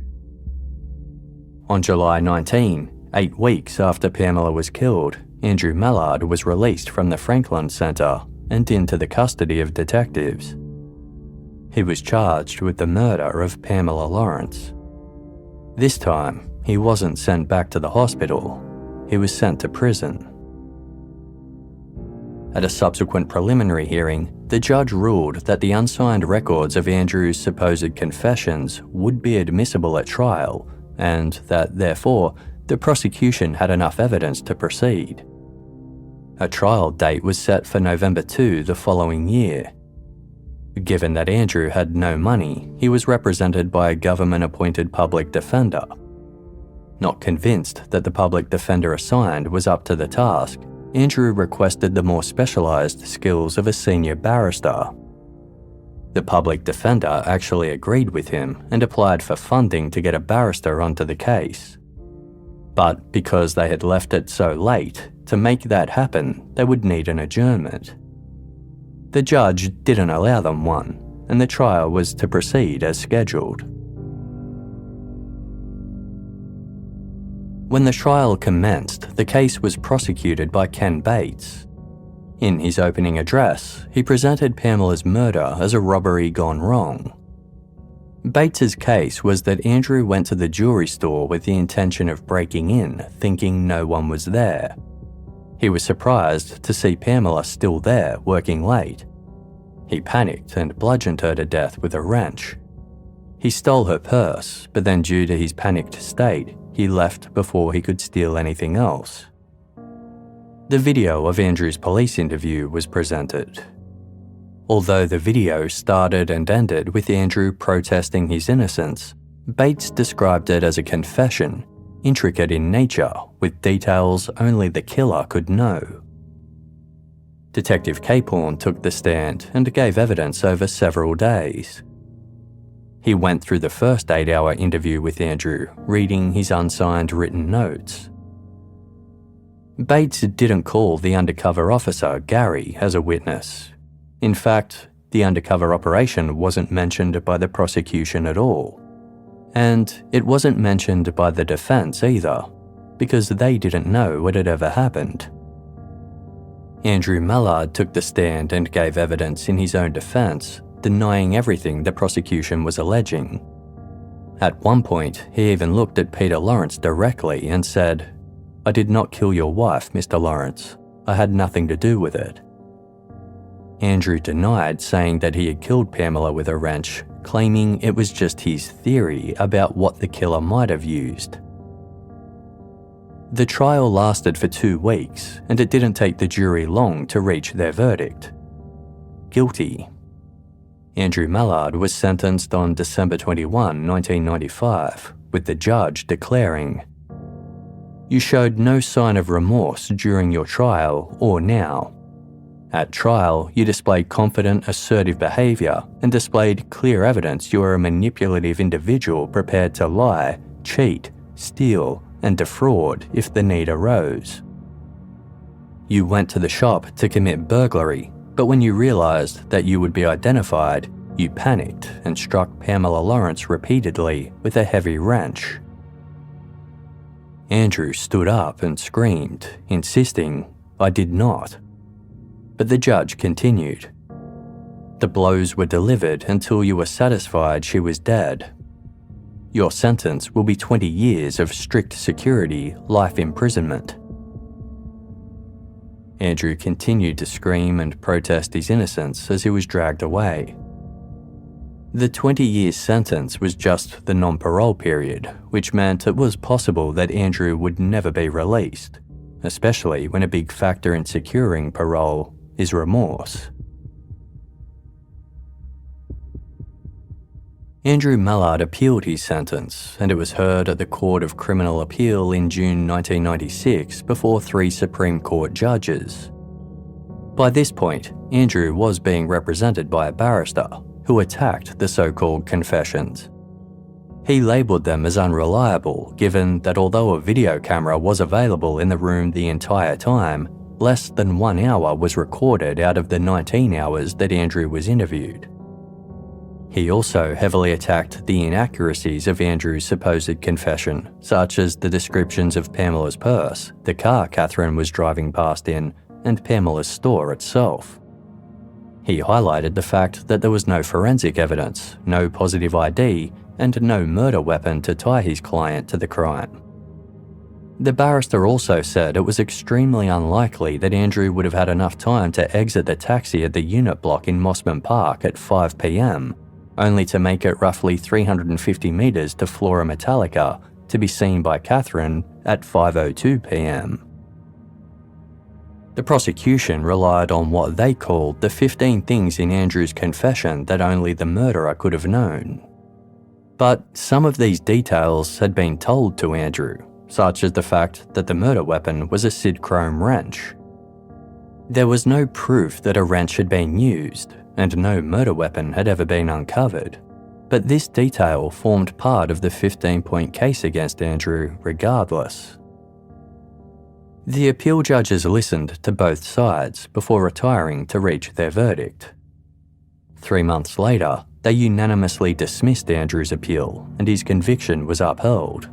On July 19, 8 weeks after Pamela was killed, Andrew Mallard was released from the Franklin Centre and into the custody of detectives. He was charged with the murder of Pamela Lawrence. This time, he wasn't sent back to the hospital. He was sent to prison. At a subsequent preliminary hearing, the judge ruled that the unsigned records of Andrew's supposed confessions would be admissible at trial, and that, therefore, the prosecution had enough evidence to proceed. A trial date was set for November 2 the following year. Given that Andrew had no money, he was represented by a government-appointed public defender. Not convinced that the public defender assigned was up to the task, Andrew requested the more specialised skills of a senior barrister. The public defender actually agreed with him and applied for funding to get a barrister onto the case. But because they had left it so late, to make that happen, they would need an adjournment. The judge didn't allow them one, and the trial was to proceed as scheduled. When the trial commenced, the case was prosecuted by Ken Bates. In his opening address, he presented Pamela's murder as a robbery gone wrong. Bates's case was that Andrew went to the jewellery store with the intention of breaking in, thinking no one was there. He was surprised to see Pamela still there, working late. He panicked and bludgeoned her to death with a wrench. He stole her purse, but then due to his panicked state, he left before he could steal anything else. The video of Andrew's police interview was presented. Although the video started and ended with Andrew protesting his innocence, Bates described it as a confession, intricate in nature, with details only the killer could know. Detective Capehorn took the stand and gave evidence over several days. He went through the first 8-hour interview with Andrew, reading his unsigned written notes. Bates didn't call the undercover officer, Gary, as a witness. In fact, the undercover operation wasn't mentioned by the prosecution at all. And it wasn't mentioned by the defense either, because they didn't know what had ever happened. Andrew Mallard took the stand and gave evidence in his own defense, denying everything the prosecution was alleging. At one point, he even looked at Peter Lawrence directly and said, "I did not kill your wife, Mr. Lawrence. I had nothing to do with it." Andrew denied saying that he had killed Pamela with a wrench, claiming it was just his theory about what the killer might have used. The trial lasted for 2 weeks, and it didn't take the jury long to reach their verdict. Guilty. Andrew Mallard was sentenced on December 21, 1995, with the judge declaring, "You showed no sign of remorse during your trial or now. At trial, you displayed confident, assertive behaviour and displayed clear evidence you are a manipulative individual prepared to lie, cheat, steal, and defraud if the need arose. You went to the shop to commit burglary, But when you realised that you would be identified, you panicked and struck Pamela Lawrence repeatedly with a heavy wrench. Andrew stood up and screamed, insisting, "I did not." But the judge continued. "The blows were delivered until you were satisfied she was dead. Your sentence will be 20 years of strict security, life imprisonment." Andrew continued to scream and protest his innocence as he was dragged away. The 20-year sentence was just the non-parole period, which meant it was possible that Andrew would never be released, especially when a big factor in securing parole is remorse. Andrew Mallard appealed his sentence, and it was heard at the Court of Criminal Appeal in June 1996 before 3 Supreme Court judges. By this point, Andrew was being represented by a barrister who attacked the so-called confessions. He labelled them as unreliable, given that although a video camera was available in the room the entire time, less than 1 hour was recorded out of the 19 hours that Andrew was interviewed. He also heavily attacked the inaccuracies of Andrew's supposed confession, such as the descriptions of Pamela's purse, the car Catherine was driving past in, and Pamela's store itself. He highlighted the fact that there was no forensic evidence, no positive ID, and no murder weapon to tie his client to the crime. The barrister also said it was extremely unlikely that Andrew would have had enough time to exit the taxi at the unit block in Mosman Park at 5 p.m, only to make it roughly 350 metres to Flora Metallica to be seen by Catherine at 5:02 p.m. The prosecution relied on what they called the 15 things in Andrew's confession that only the murderer could have known. But some of these details had been told to Andrew, such as the fact that the murder weapon was a Sid chrome wrench. There was no proof that a wrench had been used, and no murder weapon had ever been uncovered, but this detail formed part of the 15-point case against Andrew regardless. The appeal judges listened to both sides before retiring to reach their verdict. 3 months later, they unanimously dismissed Andrew's appeal and his conviction was upheld.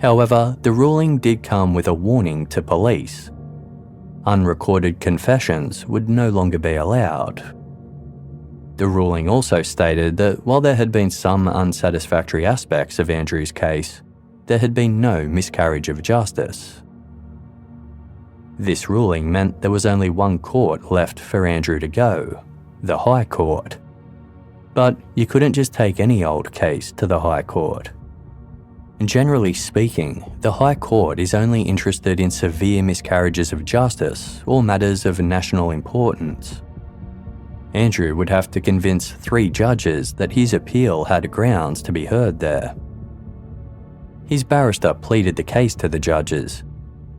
However, the ruling did come with a warning to police. Unrecorded confessions would no longer be allowed. The ruling also stated that while there had been some unsatisfactory aspects of Andrew's case, there had been no miscarriage of justice. This ruling meant there was only one court left for Andrew to go, the High Court. But you couldn't just take any old case to the High Court. Generally speaking, the High Court is only interested in severe miscarriages of justice or matters of national importance. Andrew would have to convince 3 judges that his appeal had grounds to be heard there. His barrister pleaded the case to the judges,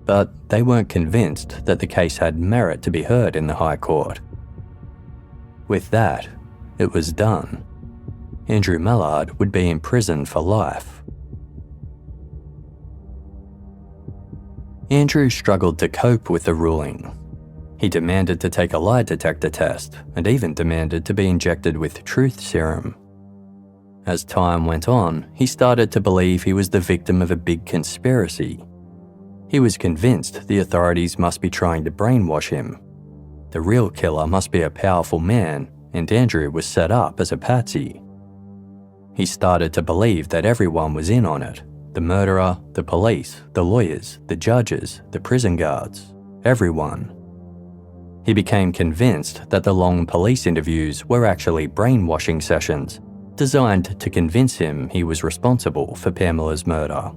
but they weren't convinced that the case had merit to be heard in the High Court. With that, it was done. Andrew Mallard would be in prison for life. Andrew struggled to cope with the ruling. He demanded to take a lie detector test and even demanded to be injected with truth serum. As time went on, he started to believe he was the victim of a big conspiracy. He was convinced the authorities must be trying to brainwash him. The real killer must be a powerful man, and Andrew was set up as a patsy. He started to believe that everyone was in on it. The murderer, the police, the lawyers, the judges, the prison guards, everyone. He became convinced that the long police interviews were actually brainwashing sessions, designed to convince him he was responsible for Pamela's murder.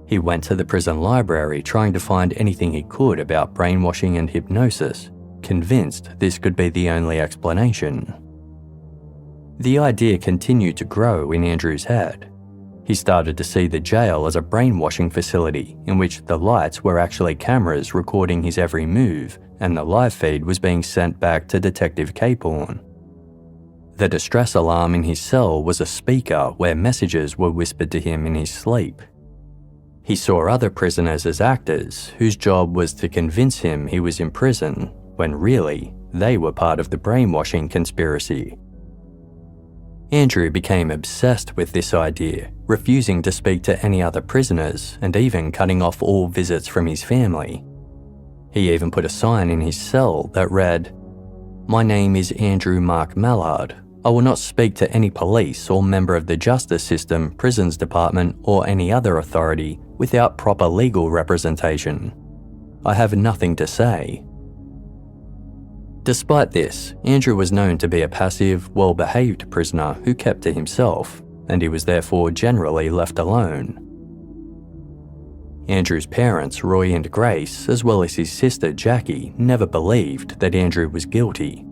He went to the prison library trying to find anything he could about brainwashing and hypnosis, convinced this could be the only explanation. The idea continued to grow in Andrew's head. He started to see the jail as a brainwashing facility in which the lights were actually cameras recording his every move, and the live feed was being sent back to Detective Capehorn. The distress alarm in his cell was a speaker where messages were whispered to him in his sleep. He saw other prisoners as actors whose job was to convince him he was in prison, when really They were part of the brainwashing conspiracy. Andrew became obsessed with this idea, refusing to speak to any other prisoners and even cutting off all visits from his family. He even put a sign in his cell that read, "My name is Andrew Mark Mallard. I will not speak to any police or member of the justice system, prisons department, or any other authority without proper legal representation. I have nothing to say." Despite this, Andrew was known to be a passive, well-behaved prisoner who kept to himself, and he was therefore generally left alone. Andrew's parents, Roy and Grace, as well as his sister Jackie, never believed that Andrew was guilty.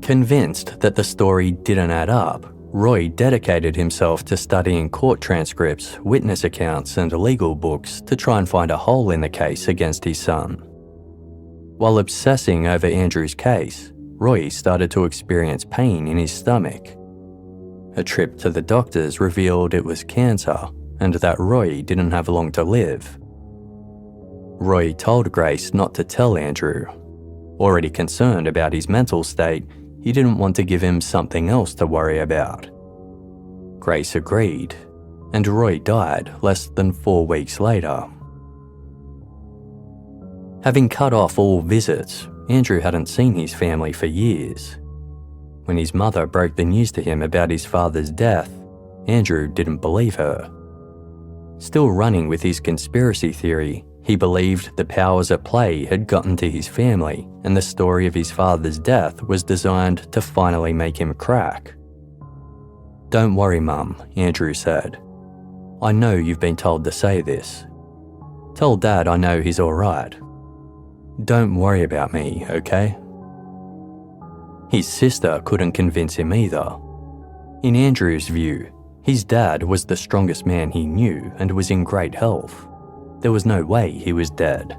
Convinced that the story didn't add up, Roy dedicated himself to studying court transcripts, witness accounts, and legal books to try and find a hole in the case against his son. While obsessing over Andrew's case, Roy started to experience pain in his stomach. A trip to the doctors revealed it was cancer and that Roy didn't have long to live. Roy told Grace not to tell Andrew. Already concerned about his mental state, he didn't want to give him something else to worry about. Grace agreed, and Roy died less than 4 weeks later. Having cut off all visits, Andrew hadn't seen his family for years. When his mother broke the news to him about his father's death, Andrew didn't believe her. Still running with his conspiracy theory, he believed the powers at play had gotten to his family and the story of his father's death was designed to finally make him crack. "Don't worry, Mum," Andrew said. "I know you've been told to say this. Tell Dad I know he's alright. Don't worry about me, okay?" His sister couldn't convince him either. In Andrew's view, his dad was the strongest man he knew and was in great health. There was no way he was dead.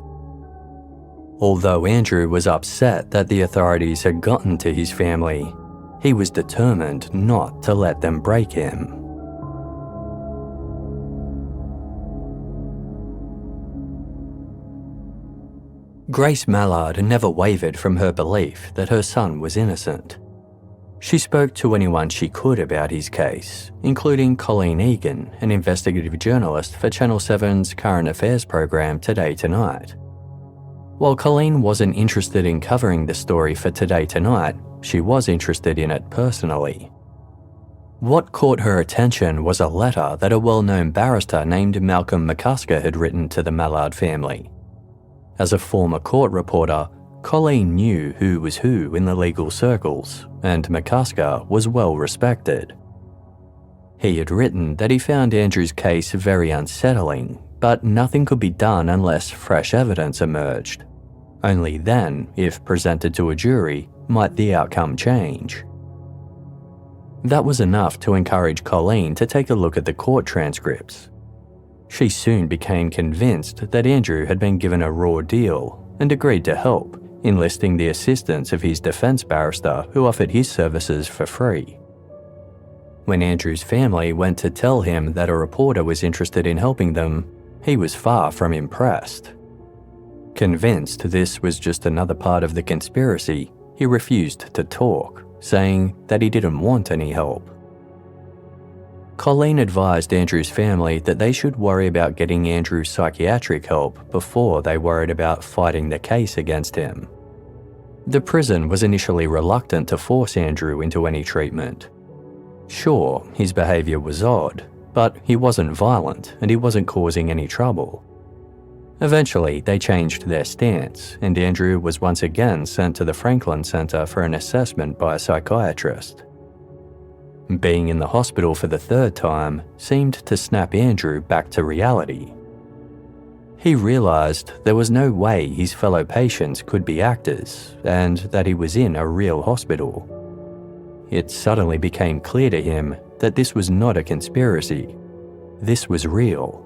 Although Andrew was upset that the authorities had gotten to his family, he was determined not to let them break him. Grace Mallard never wavered from her belief that her son was innocent. She spoke to anyone she could about his case, including Colleen Egan, an investigative journalist for Channel 7's current affairs program Today Tonight. While Colleen wasn't interested in covering the story for Today Tonight, she was interested in it personally. What caught her attention was a letter that a well-known barrister named Malcolm McCusker had written to the Mallard family. As a former court reporter, Colleen knew who was who in the legal circles, and McCusker was well respected. He had written that he found Andrew's case very unsettling, but nothing could be done unless fresh evidence emerged. Only then, if presented to a jury, might the outcome change. That was enough to encourage Colleen to take a look at the court transcripts. She soon became convinced that Andrew had been given a raw deal and agreed to help, enlisting the assistance of his defence barrister who offered his services for free. When Andrew's family went to tell him that a reporter was interested in helping them, he was far from impressed. Convinced this was just another part of the conspiracy, he refused to talk, saying that he didn't want any help. Colleen advised Andrew's family that they should worry about getting Andrew psychiatric help before they worried about fighting the case against him. The prison was initially reluctant to force Andrew into any treatment. Sure, his behaviour was odd, but he wasn't violent and he wasn't causing any trouble. Eventually, they changed their stance, and Andrew was once again sent to the Franklin Centre for an assessment by a psychiatrist. Being in the hospital for the third time seemed to snap Andrew back to reality. He realised there was no way his fellow patients could be actors, and that he was in a real hospital. It suddenly became clear to him that this was not a conspiracy. This was real.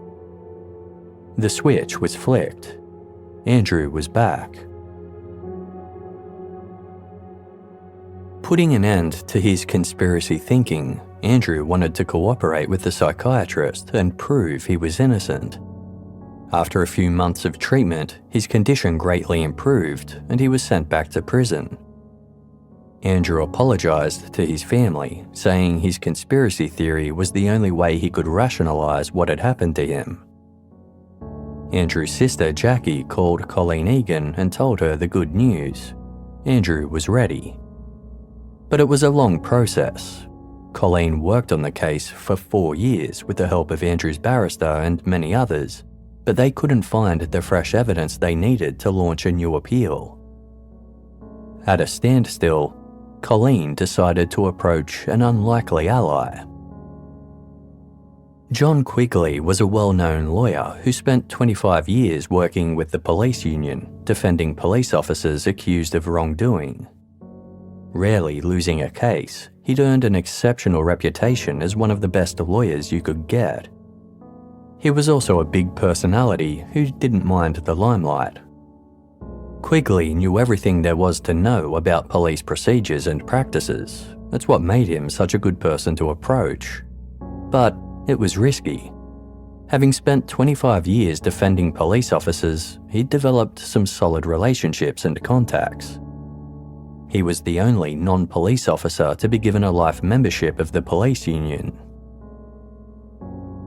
The switch was flicked. Andrew was back. Putting an end to his conspiracy thinking, Andrew wanted to cooperate with the psychiatrist and prove he was innocent. After a few months of treatment, his condition greatly improved and he was sent back to prison. Andrew apologised to his family, saying his conspiracy theory was the only way he could rationalise what had happened to him. Andrew's sister Jackie called Colleen Egan and told her the good news. Andrew was ready. But it was a long process. Colleen worked on the case for 4 years with the help of Andrew's barrister and many others, but they couldn't find the fresh evidence they needed to launch a new appeal. At a standstill, Colleen decided to approach an unlikely ally. John Quigley was a well-known lawyer who spent 25 years working with the police union, defending police officers accused of wrongdoing. Rarely losing a case, he'd earned an exceptional reputation as one of the best lawyers you could get. He was also a big personality who didn't mind the limelight. Quigley knew everything there was to know about police procedures and practices. That's what made him such a good person to approach. But it was risky. Having spent 25 years defending police officers, he'd developed some solid relationships and contacts. He was the only non-police officer to be given a life membership of the police union.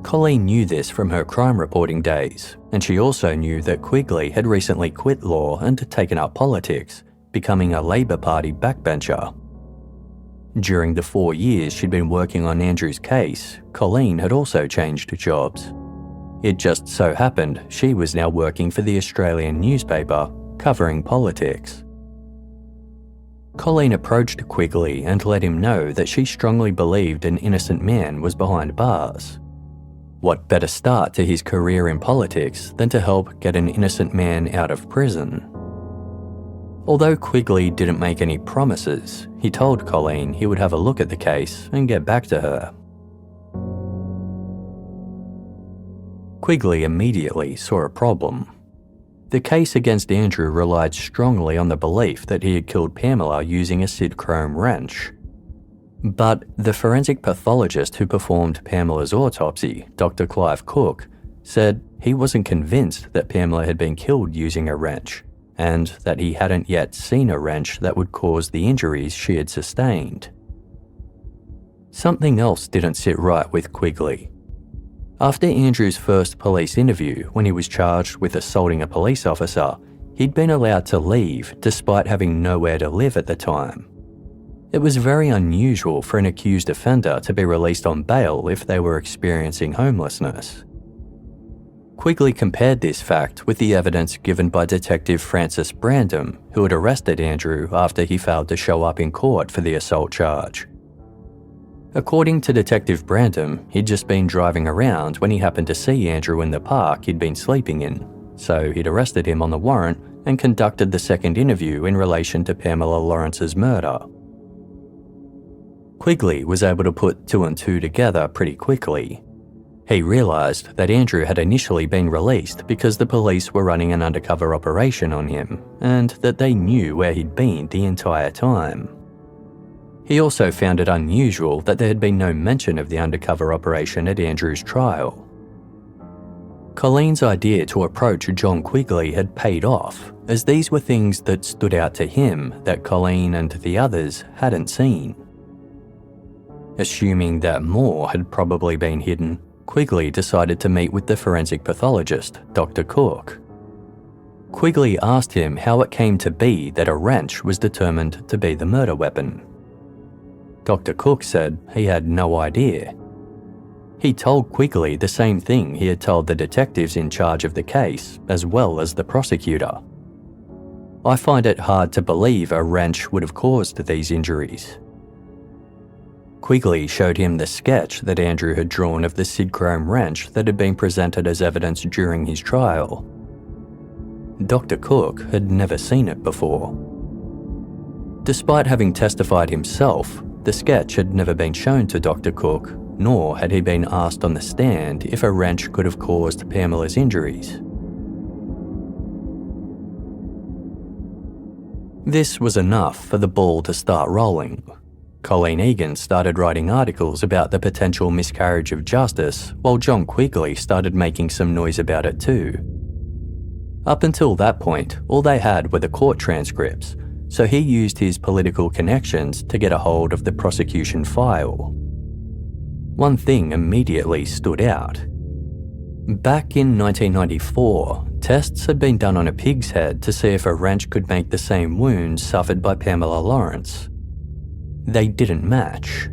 Colleen knew this from her crime reporting days, and she also knew that Quigley had recently quit law and taken up politics, becoming a Labour Party backbencher. During the 4 years she'd been working on Andrew's case, Colleen had also changed jobs. It just so happened she was now working for the Australian newspaper, covering politics. Colleen approached Quigley and let him know that she strongly believed an innocent man was behind bars. What better start to his career in politics than to help get an innocent man out of prison? Although Quigley didn't make any promises, he told Colleen he would have a look at the case and get back to her. Quigley immediately saw a problem. The case against Andrew relied strongly on the belief that he had killed Pamela using a Sidchrome wrench. But the forensic pathologist who performed Pamela's autopsy, Dr. Clive Cook, said he wasn't convinced that Pamela had been killed using a wrench, and that he hadn't yet seen a wrench that would cause the injuries she had sustained. Something else didn't sit right with Quigley. After Andrew's first police interview, when he was charged with assaulting a police officer, he'd been allowed to leave despite having nowhere to live at the time. It was very unusual for an accused offender to be released on bail if they were experiencing homelessness. Quigley compared this fact with the evidence given by Detective Francis Brandom, who had arrested Andrew after he failed to show up in court for the assault charge. According to Detective Brandom, he'd just been driving around when he happened to see Andrew in the park he'd been sleeping in, so he'd arrested him on the warrant and conducted the second interview in relation to Pamela Lawrence's murder. Quigley was able to put 2 and 2 together pretty quickly. He realised that Andrew had initially been released because the police were running an undercover operation on him, and that they knew where he'd been the entire time. He also found it unusual that there had been no mention of the undercover operation at Andrew's trial. Colleen's idea to approach John Quigley had paid off, as these were things that stood out to him that Colleen and the others hadn't seen. Assuming that more had probably been hidden, Quigley decided to meet with the forensic pathologist, Dr. Cook. Quigley asked him how it came to be that a wrench was determined to be the murder weapon. Dr. Cook said he had no idea. He told Quigley the same thing he had told the detectives in charge of the case, as well as the prosecutor. "I find it hard to believe a wrench would have caused these injuries." Quigley showed him the sketch that Andrew had drawn of the Sidchrome wrench that had been presented as evidence during his trial. Dr. Cook had never seen it before. Despite having testified himself, the sketch had never been shown to Dr. Cook, nor had he been asked on the stand if a wrench could have caused Pamela's injuries. This was enough for the ball to start rolling. Colleen Egan started writing articles about the potential miscarriage of justice, while John Quigley started making some noise about it too. Up until that point, all they had were the court transcripts, so he used his political connections to get a hold of the prosecution file. One thing immediately stood out. Back in 1994, tests had been done on a pig's head to see if a wrench could make the same wounds suffered by Pamela Lawrence. They didn't match.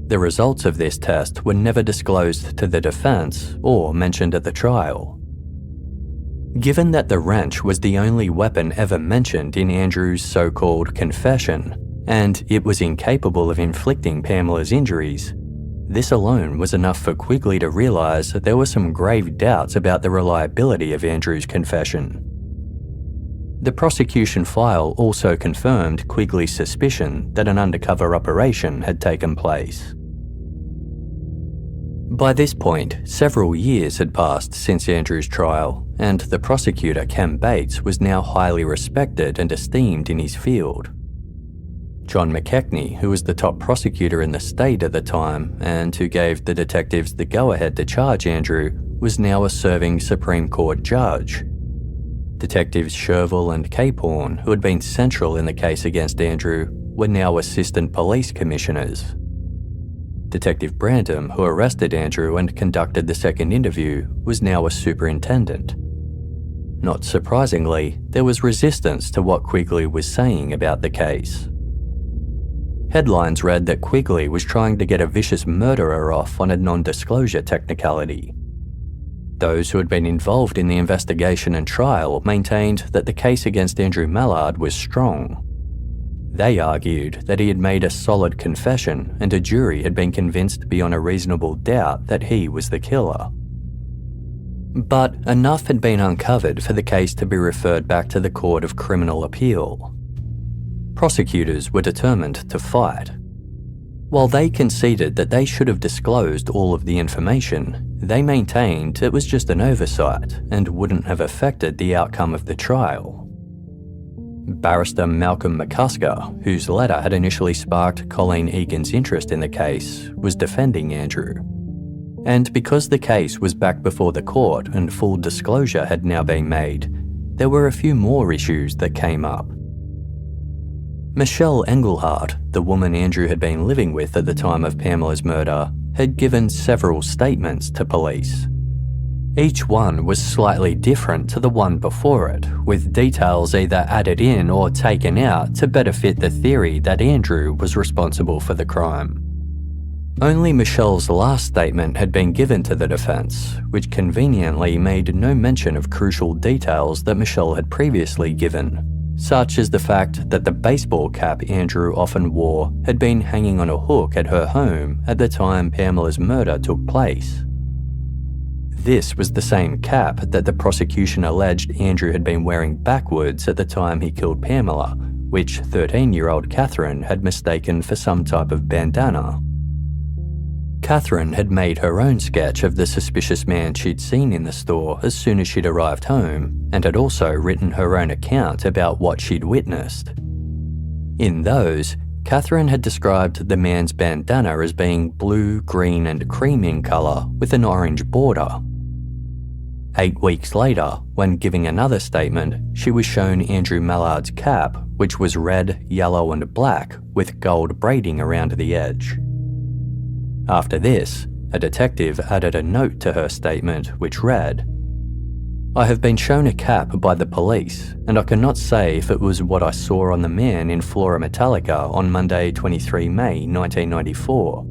The results of this test were never disclosed to the defense or mentioned at the trial. Given that the wrench was the only weapon ever mentioned in Andrew's so-called confession, and it was incapable of inflicting Pamela's injuries, this alone was enough for Quigley to realise that there were some grave doubts about the reliability of Andrew's confession. The prosecution file also confirmed Quigley's suspicion that an undercover operation had taken place. By this point, several years had passed since Andrew's trial, and the prosecutor, Ken Bates, was now highly respected and esteemed in his field. John McKechnie, who was the top prosecutor in the state at the time and who gave the detectives the go-ahead to charge Andrew, was now a serving Supreme Court judge. Detectives Sherville and Capehorn, who had been central in the case against Andrew, were now assistant police commissioners. Detective Brandom, who arrested Andrew and conducted the second interview, was now a superintendent. Not surprisingly, there was resistance to what Quigley was saying about the case. Headlines read that Quigley was trying to get a vicious murderer off on a non-disclosure technicality. Those who had been involved in the investigation and trial maintained that the case against Andrew Mallard was strong. They argued that he had made a solid confession and a jury had been convinced beyond a reasonable doubt that he was the killer. But enough had been uncovered for the case to be referred back to the Court of Criminal Appeal. Prosecutors were determined to fight. While they conceded that they should have disclosed all of the information, they maintained it was just an oversight and wouldn't have affected the outcome of the trial. Barrister Malcolm McCusker, whose letter had initially sparked Colleen Egan's interest in the case, was defending Andrew. And because the case was back before the court and full disclosure had now been made, there were a few more issues that came up. Michelle Engelhardt, the woman Andrew had been living with at the time of Pamela's murder, had given several statements to police. Each one was slightly different to the one before it, with details either added in or taken out to better fit the theory that Andrew was responsible for the crime. Only Michelle's last statement had been given to the defense, which conveniently made no mention of crucial details that Michelle had previously given, such as the fact that the baseball cap Andrew often wore had been hanging on a hook at her home at the time Pamela's murder took place. This was the same cap that the prosecution alleged Andrew had been wearing backwards at the time he killed Pamela, which 13-year-old Catherine had mistaken for some type of bandana. Catherine had made her own sketch of the suspicious man she'd seen in the store as soon as she'd arrived home, and had also written her own account about what she'd witnessed. In those, Catherine had described the man's bandana as being blue, green and cream in colour with an orange border. 8 weeks later, when giving another statement, she was shown Andrew Mallard's cap, which was red, yellow and black with gold braiding around the edge. After this, a detective added a note to her statement which read, "I have been shown a cap by the police, and I cannot say if it was what I saw on the man in Flora Metallica on Monday 23 May 1994.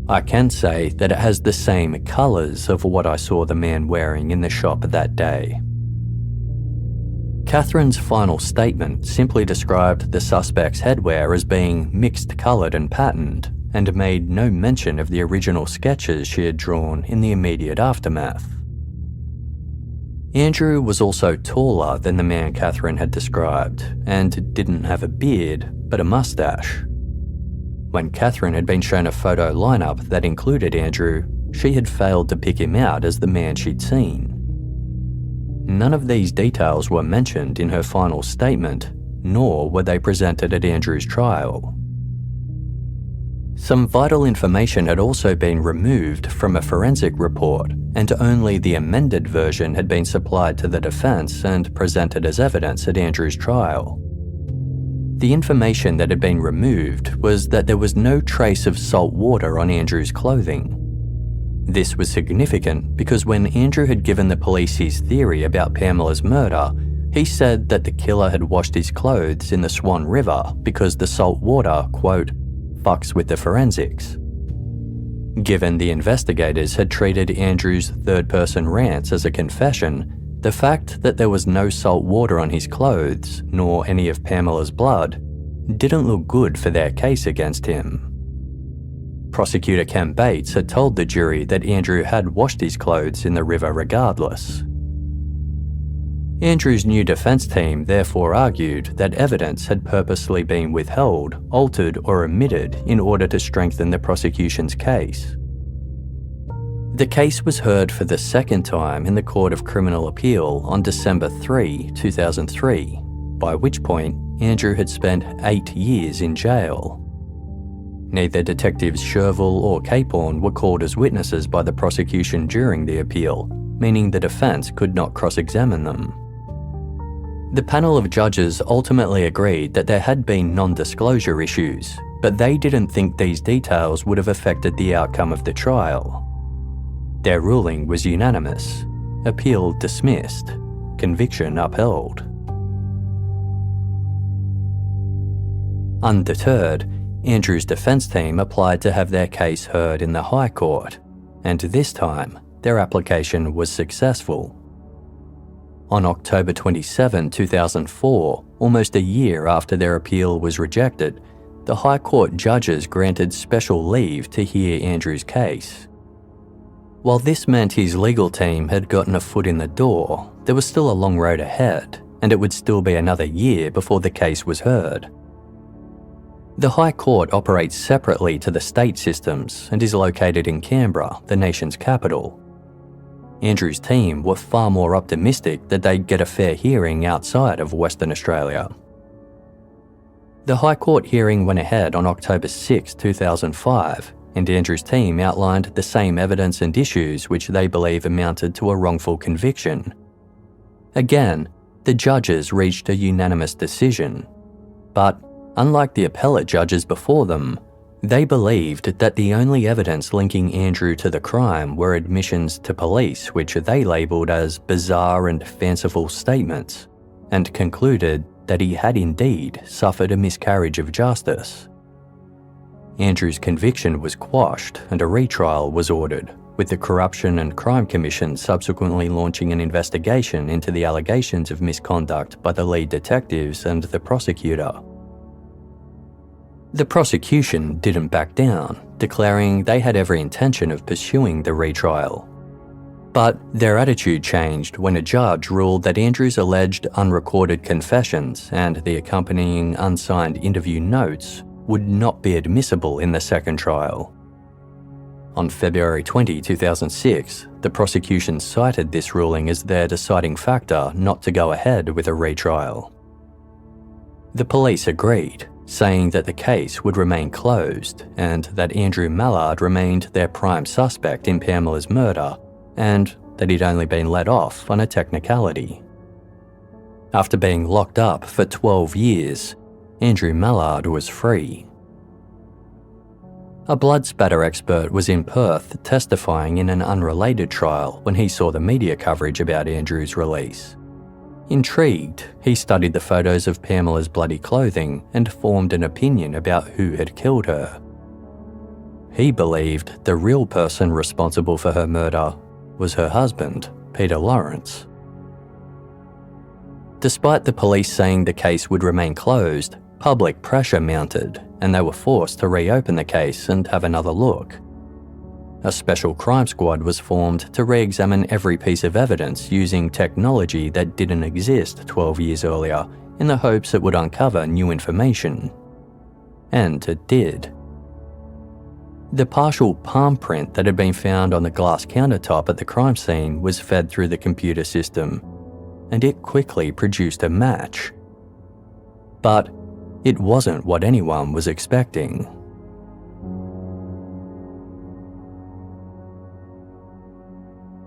I can say that it has the same colours of what I saw the man wearing in the shop that day." Catherine's final statement simply described the suspect's headwear as being mixed coloured and patterned, and made no mention of the original sketches she had drawn in the immediate aftermath. Andrew was also taller than the man Catherine had described, and didn't have a beard, but a mustache. When Catherine had been shown a photo lineup that included Andrew, she had failed to pick him out as the man she'd seen. None of these details were mentioned in her final statement, nor were they presented at Andrew's trial. Some vital information had also been removed from a forensic report, and only the amended version had been supplied to the defense and presented as evidence at Andrew's trial. The information that had been removed was that there was no trace of salt water on Andrew's clothing. This was significant because when Andrew had given the police his theory about Pamela's murder, he said that the killer had washed his clothes in the Swan River because the salt water, quote, fucks with the forensics. Given the investigators had treated Andrew's third-person rants as a confession, the fact that there was no salt water on his clothes, nor any of Pamela's blood, didn't look good for their case against him. Prosecutor Ken Bates had told the jury that Andrew had washed his clothes in the river regardless. Andrew's new defence team therefore argued that evidence had purposely been withheld, altered or omitted in order to strengthen the prosecution's case. The case was heard for the second time in the Court of Criminal Appeal on December 3, 2003, by which point Andrew had spent 8 years in jail. Neither Detectives Sherville or Capehorn were called as witnesses by the prosecution during the appeal, meaning the defence could not cross-examine them. The panel of judges ultimately agreed that there had been non-disclosure issues, but they didn't think these details would have affected the outcome of the trial. Their ruling was unanimous. Appeal dismissed. Conviction upheld. Undeterred, Andrew's defence team applied to have their case heard in the High Court, and this time, their application was successful. On October 27, 2004, almost a year after their appeal was rejected, the High Court judges granted special leave to hear Andrew's case. While this meant his legal team had gotten a foot in the door, there was still a long road ahead, and it would still be another year before the case was heard. The High Court operates separately to the state systems and is located in Canberra, the nation's capital. Andrew's team were far more optimistic that they'd get a fair hearing outside of Western Australia. The High Court hearing went ahead on October 6, 2005, and Andrew's team outlined the same evidence and issues which they believe amounted to a wrongful conviction. Again, the judges reached a unanimous decision, but unlike the appellate judges before them, they believed that the only evidence linking Andrew to the crime were admissions to police which they labelled as bizarre and fanciful statements, and concluded that he had indeed suffered a miscarriage of justice. Andrew's conviction was quashed and a retrial was ordered, with the Corruption and Crime Commission subsequently launching an investigation into the allegations of misconduct by the lead detectives and the prosecutor. The prosecution didn't back down, declaring they had every intention of pursuing the retrial. But their attitude changed when a judge ruled that Andrew's alleged unrecorded confessions and the accompanying unsigned interview notes would not be admissible in the second trial. On February 20, 2006, the prosecution cited this ruling as their deciding factor not to go ahead with a retrial. The police agreed, saying that the case would remain closed and that Andrew Mallard remained their prime suspect in Pamela's murder and that he'd only been let off on a technicality. After being locked up for 12 years, Andrew Mallard was free. A blood spatter expert was in Perth testifying in an unrelated trial when he saw the media coverage about Andrew's release. Intrigued, he studied the photos of Pamela's bloody clothing and formed an opinion about who had killed her. He believed the real person responsible for her murder was her husband, Peter Lawrence. Despite the police saying the case would remain closed, public pressure mounted and they were forced to reopen the case and have another look. A special crime squad was formed to re-examine every piece of evidence using technology that didn't exist 12 years earlier in the hopes it would uncover new information. And it did. The partial palm print that had been found on the glass countertop at the crime scene was fed through the computer system, and it quickly produced a match. But it wasn't what anyone was expecting.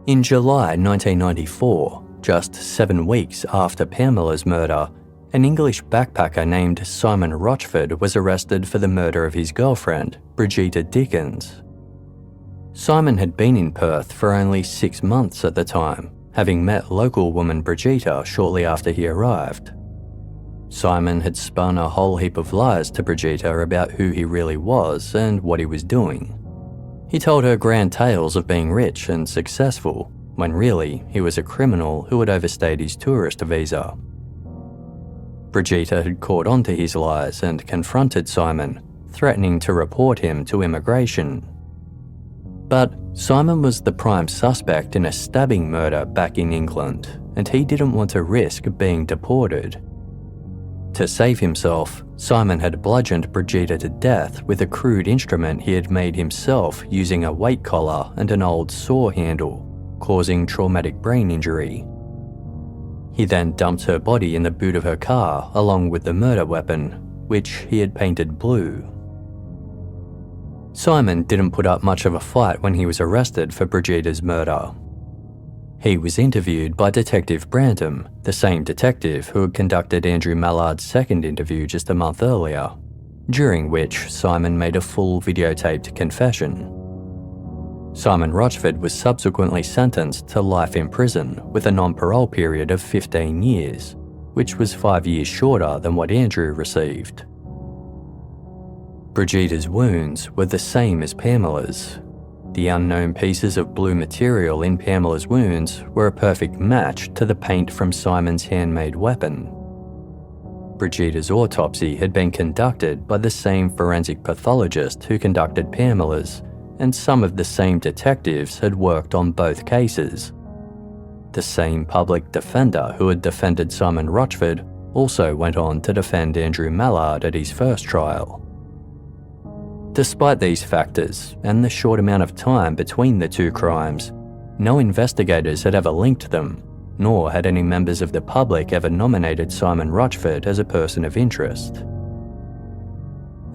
In July 1994, just 7 weeks after Pamela's murder, An English backpacker named Simon Rochford was arrested for the murder of his girlfriend, Brigitte Dickens. Simon had been in Perth for only 6 months at the time, having met local woman Brigitte shortly after he arrived. Simon had spun a whole heap of lies to Brigitte about who he really was and what he was doing. He told her grand tales of being rich and successful, when really he was a criminal who had overstayed his tourist visa. Brigitte had caught on to his lies and confronted Simon, threatening to report him to immigration. But Simon was the prime suspect in a stabbing murder back in England, and he didn't want to risk being deported. To save himself, Simon had bludgeoned Brigitte to death with a crude instrument he had made himself using a weight collar and an old saw handle, causing traumatic brain injury. He then dumped her body in the boot of her car along with the murder weapon, which he had painted blue. Simon didn't put up much of a fight when he was arrested for Brigitte's murder. He was interviewed by Detective Brantham, the same detective who had conducted Andrew Mallard's second interview just a month earlier, during which Simon made a full videotaped confession. Simon Rochford was subsequently sentenced to life in prison with a non-parole period of 15 years, which was 5 years shorter than what Andrew received. Brigitte's wounds were the same as Pamela's. The unknown pieces of blue material in Pamela's wounds were a perfect match to the paint from Simon's handmade weapon. Brigitte's autopsy had been conducted by the same forensic pathologist who conducted Pamela's, and some of the same detectives had worked on both cases. The same public defender who had defended Simon Rochford also went on to defend Andrew Mallard at his first trial. Despite these factors and the short amount of time between the two crimes, no investigators had ever linked them, nor had any members of the public ever nominated Simon Rochford as a person of interest.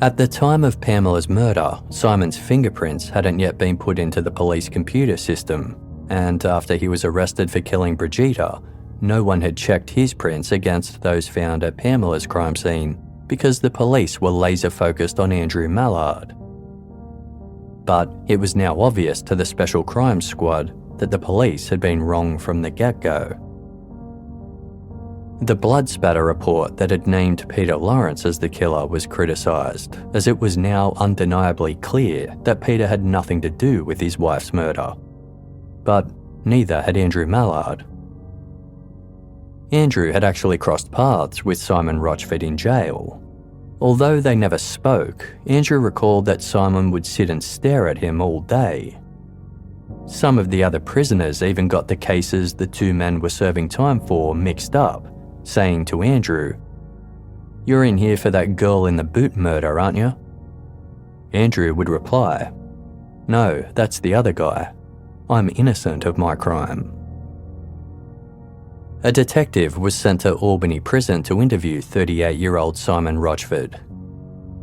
At the time of Pamela's murder, Simon's fingerprints hadn't yet been put into the police computer system, and after he was arrested for killing Brigitte, no one had checked his prints against those found at Pamela's crime scene because the police were laser-focused on Andrew Mallard. But it was now obvious to the Special Crimes Squad that the police had been wrong from the get-go. The blood spatter report that had named Peter Lawrence as the killer was criticised, as it was now undeniably clear that Peter had nothing to do with his wife's murder. But neither had Andrew Mallard. Andrew had actually crossed paths with Simon Rochford in jail. Although they never spoke, Andrew recalled that Simon would sit and stare at him all day. Some of the other prisoners even got the cases the two men were serving time for mixed up, saying to Andrew, "You're in here for that girl in the boot murder, aren't you?" Andrew would reply, "No, that's the other guy. I'm innocent of my crime." A detective was sent to Albany Prison to interview 38-year-old Simon Rochford.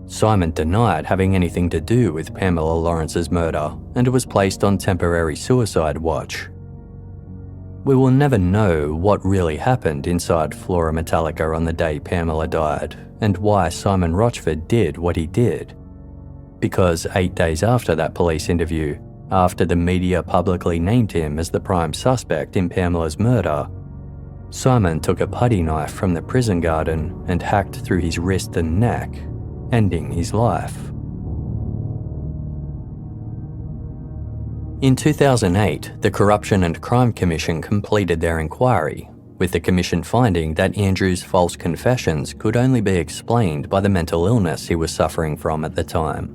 Simon denied having anything to do with Pamela Lawrence's murder and was placed on temporary suicide watch. We will never know what really happened inside Flora Metallica on the day Pamela died and why Simon Rochford did what he did. Because 8 days after that police interview, after the media publicly named him as the prime suspect in Pamela's murder, Simon took a putty knife from the prison garden and hacked through his wrist and neck, ending his life. In 2008, the Corruption and Crime Commission completed their inquiry, with the commission finding that Andrew's false confessions could only be explained by the mental illness he was suffering from at the time.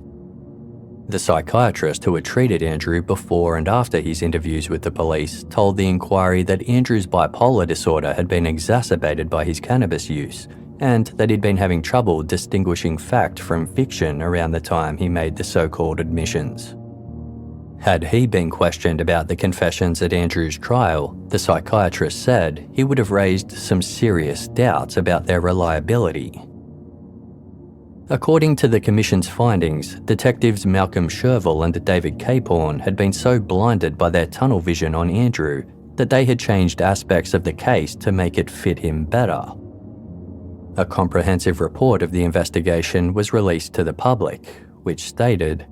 The psychiatrist who had treated Andrew before and after his interviews with the police told the inquiry that Andrew's bipolar disorder had been exacerbated by his cannabis use, and that he'd been having trouble distinguishing fact from fiction around the time he made the so-called admissions. Had he been questioned about the confessions at Andrew's trial, the psychiatrist said he would have raised some serious doubts about their reliability. According to the Commission's findings, detectives Malcolm Shervill and David Capehorn had been so blinded by their tunnel vision on Andrew that they had changed aspects of the case to make it fit him better. A comprehensive report of the investigation was released to the public, which stated,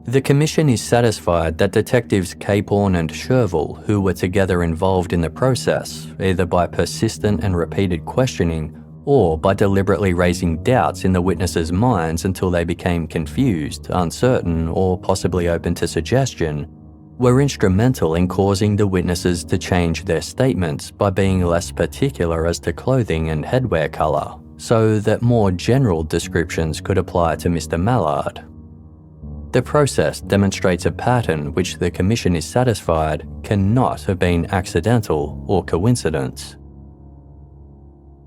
"The Commission is satisfied that Detectives Capehorn and Sherville, who were together involved in the process, either by persistent and repeated questioning or by deliberately raising doubts in the witnesses' minds until they became confused, uncertain, or possibly open to suggestion, were instrumental in causing the witnesses to change their statements by being less particular as to clothing and headwear colour, so that more general descriptions could apply to Mr. Mallard. The process demonstrates a pattern which the Commission is satisfied cannot have been accidental or coincidence."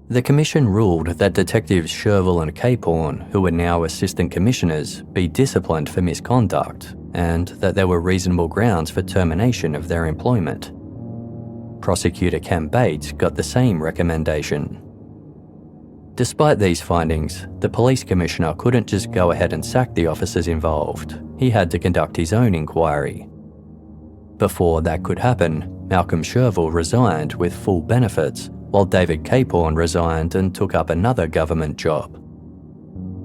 The Commission ruled that Detectives Sherville and Capehorn, who are now Assistant Commissioners, be disciplined for misconduct, and that there were reasonable grounds for termination of their employment. Prosecutor Ken Bates got the same recommendation. Despite these findings, the Police Commissioner couldn't just go ahead and sack the officers involved. He had to conduct his own inquiry. Before that could happen, Malcolm Sherville resigned with full benefits, while David Capehorn resigned and took up another government job.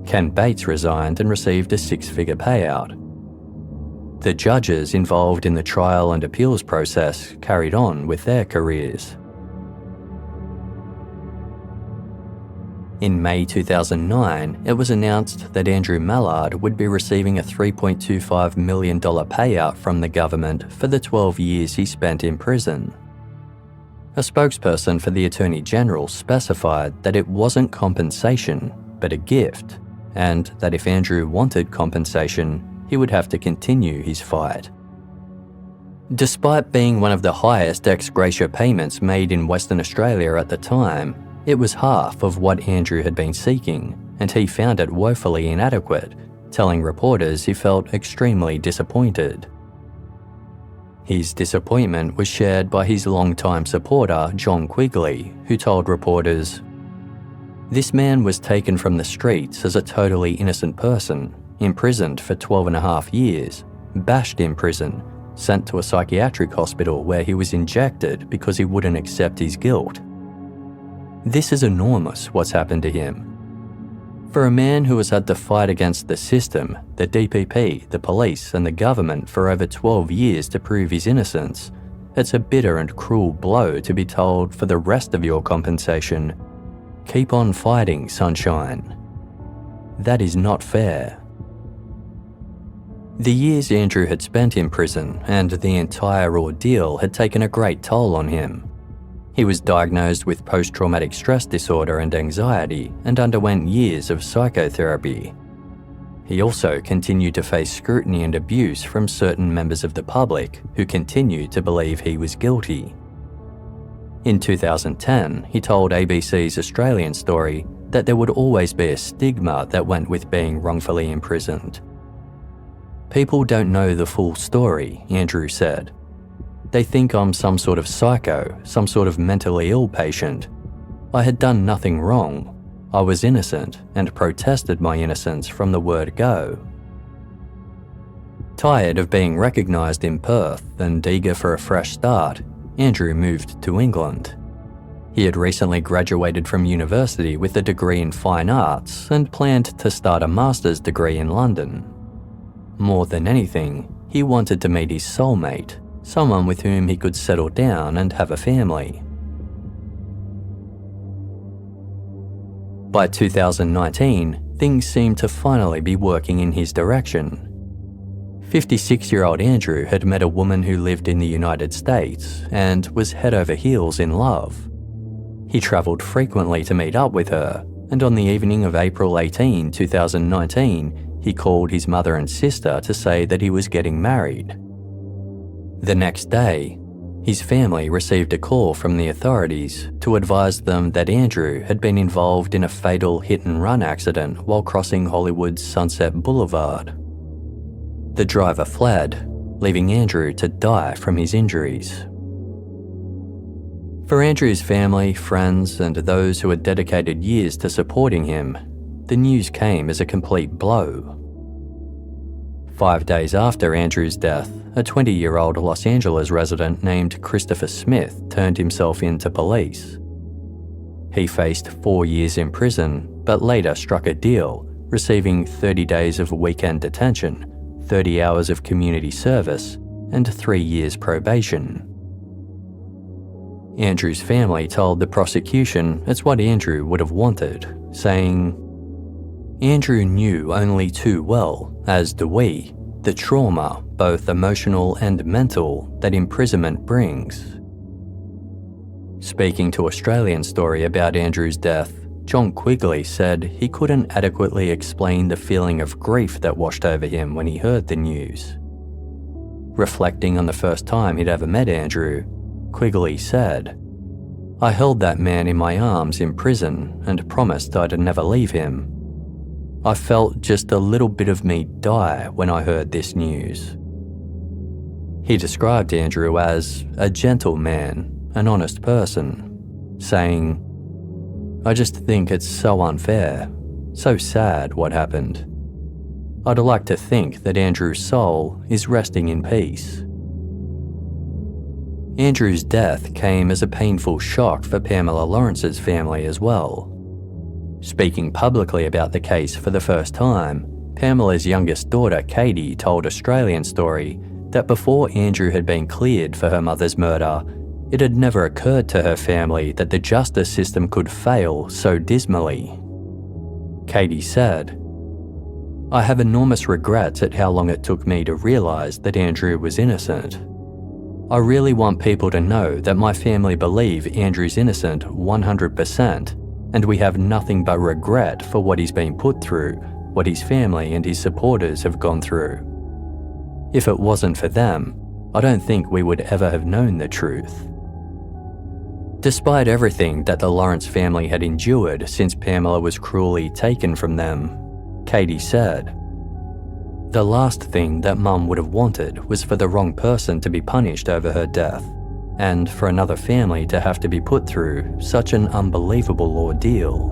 Ken Bates resigned and received a six-figure payout. The judges involved in the trial and appeals process carried on with their careers. In May 2009, it was announced that Andrew Mallard would be receiving a $3.25 million payout from the government for the 12 years he spent in prison. A spokesperson for the Attorney General specified that it wasn't compensation, but a gift, and that if Andrew wanted compensation, he would have to continue his fight. Despite being one of the highest ex gratia payments made in Western Australia at the time, it was half of what Andrew had been seeking, and he found it woefully inadequate, telling reporters he felt extremely disappointed. His disappointment was shared by his longtime supporter, John Quigley, who told reporters, "This man was taken from the streets as a totally innocent person, imprisoned for 12.5 years, bashed in prison, sent to a psychiatric hospital where he was injected because he wouldn't accept his guilt. This is enormous what's happened to him. For a man who has had to fight against the system, the DPP, the police and the government for over 12 years to prove his innocence, it's a bitter and cruel blow to be told for the rest of your compensation, keep on fighting, sunshine. That is not fair." The years Andrew had spent in prison and the entire ordeal had taken a great toll on him. He was diagnosed with post-traumatic stress disorder and anxiety and underwent years of psychotherapy. He also continued to face scrutiny and abuse from certain members of the public who continued to believe he was guilty. In 2010, he told ABC's Australian Story that there would always be a stigma that went with being wrongfully imprisoned. "People don't know the full story," Andrew said. "They think I'm some sort of psycho, some sort of mentally ill patient. I had done nothing wrong. I was innocent and protested my innocence from the word go." Tired of being recognised in Perth and eager for a fresh start, Andrew moved to England. He had recently graduated from university with a degree in fine arts and planned to start a master's degree in London. More than anything, he wanted to meet his soulmate, someone with whom he could settle down and have a family. By 2019, things seemed to finally be working in his direction. 56-year-old Andrew had met a woman who lived in the United States and was head over heels in love. He travelled frequently to meet up with her, and on the evening of April 18, 2019, he called his mother and sister to say that he was getting married. The next day, his family received a call from the authorities to advise them that Andrew had been involved in a fatal hit-and-run accident while crossing Hollywood's Sunset Boulevard. The driver fled, leaving Andrew to die from his injuries. For Andrew's family, friends, and those who had dedicated years to supporting him, the news came as a complete blow. 5 days after Andrew's death, a 20-year-old Los Angeles resident named Christopher Smith turned himself in to police. He faced 4 years in prison, but later struck a deal, receiving 30 days of weekend detention, 30 hours of community service, and 3 years probation. Andrew's family told the prosecution it's what Andrew would have wanted, saying, "Andrew knew only too well, as do we, the trauma, both emotional and mental, that imprisonment brings." Speaking to Australian Story about Andrew's death, John Quigley said he couldn't adequately explain the feeling of grief that washed over him when he heard the news. Reflecting on the first time he'd ever met Andrew, Quigley said, "I held that man in my arms in prison and promised I'd never leave him. I felt just a little bit of me die when I heard this news." He described Andrew as a gentle man, an honest person, saying, "I just think it's so unfair, so sad what happened. I'd like to think that Andrew's soul is resting in peace." Andrew's death came as a painful shock for Pamela Lawrence's family as well. Speaking publicly about the case for the first time, Pamela's youngest daughter Katie told Australian Story that before Andrew had been cleared for her mother's murder, it had never occurred to her family that the justice system could fail so dismally. Katie said, "I have enormous regrets at how long it took me to realise that Andrew was innocent. I really want people to know that my family believe Andrew's innocent 100%, and we have nothing but regret for what he's been put through, what his family and his supporters have gone through. If it wasn't for them, I don't think we would ever have known the truth." Despite everything that the Lawrence family had endured since Pamela was cruelly taken from them, Katie said, "The last thing that Mum would have wanted was for the wrong person to be punished over her death, and for another family to have to be put through such an unbelievable ordeal."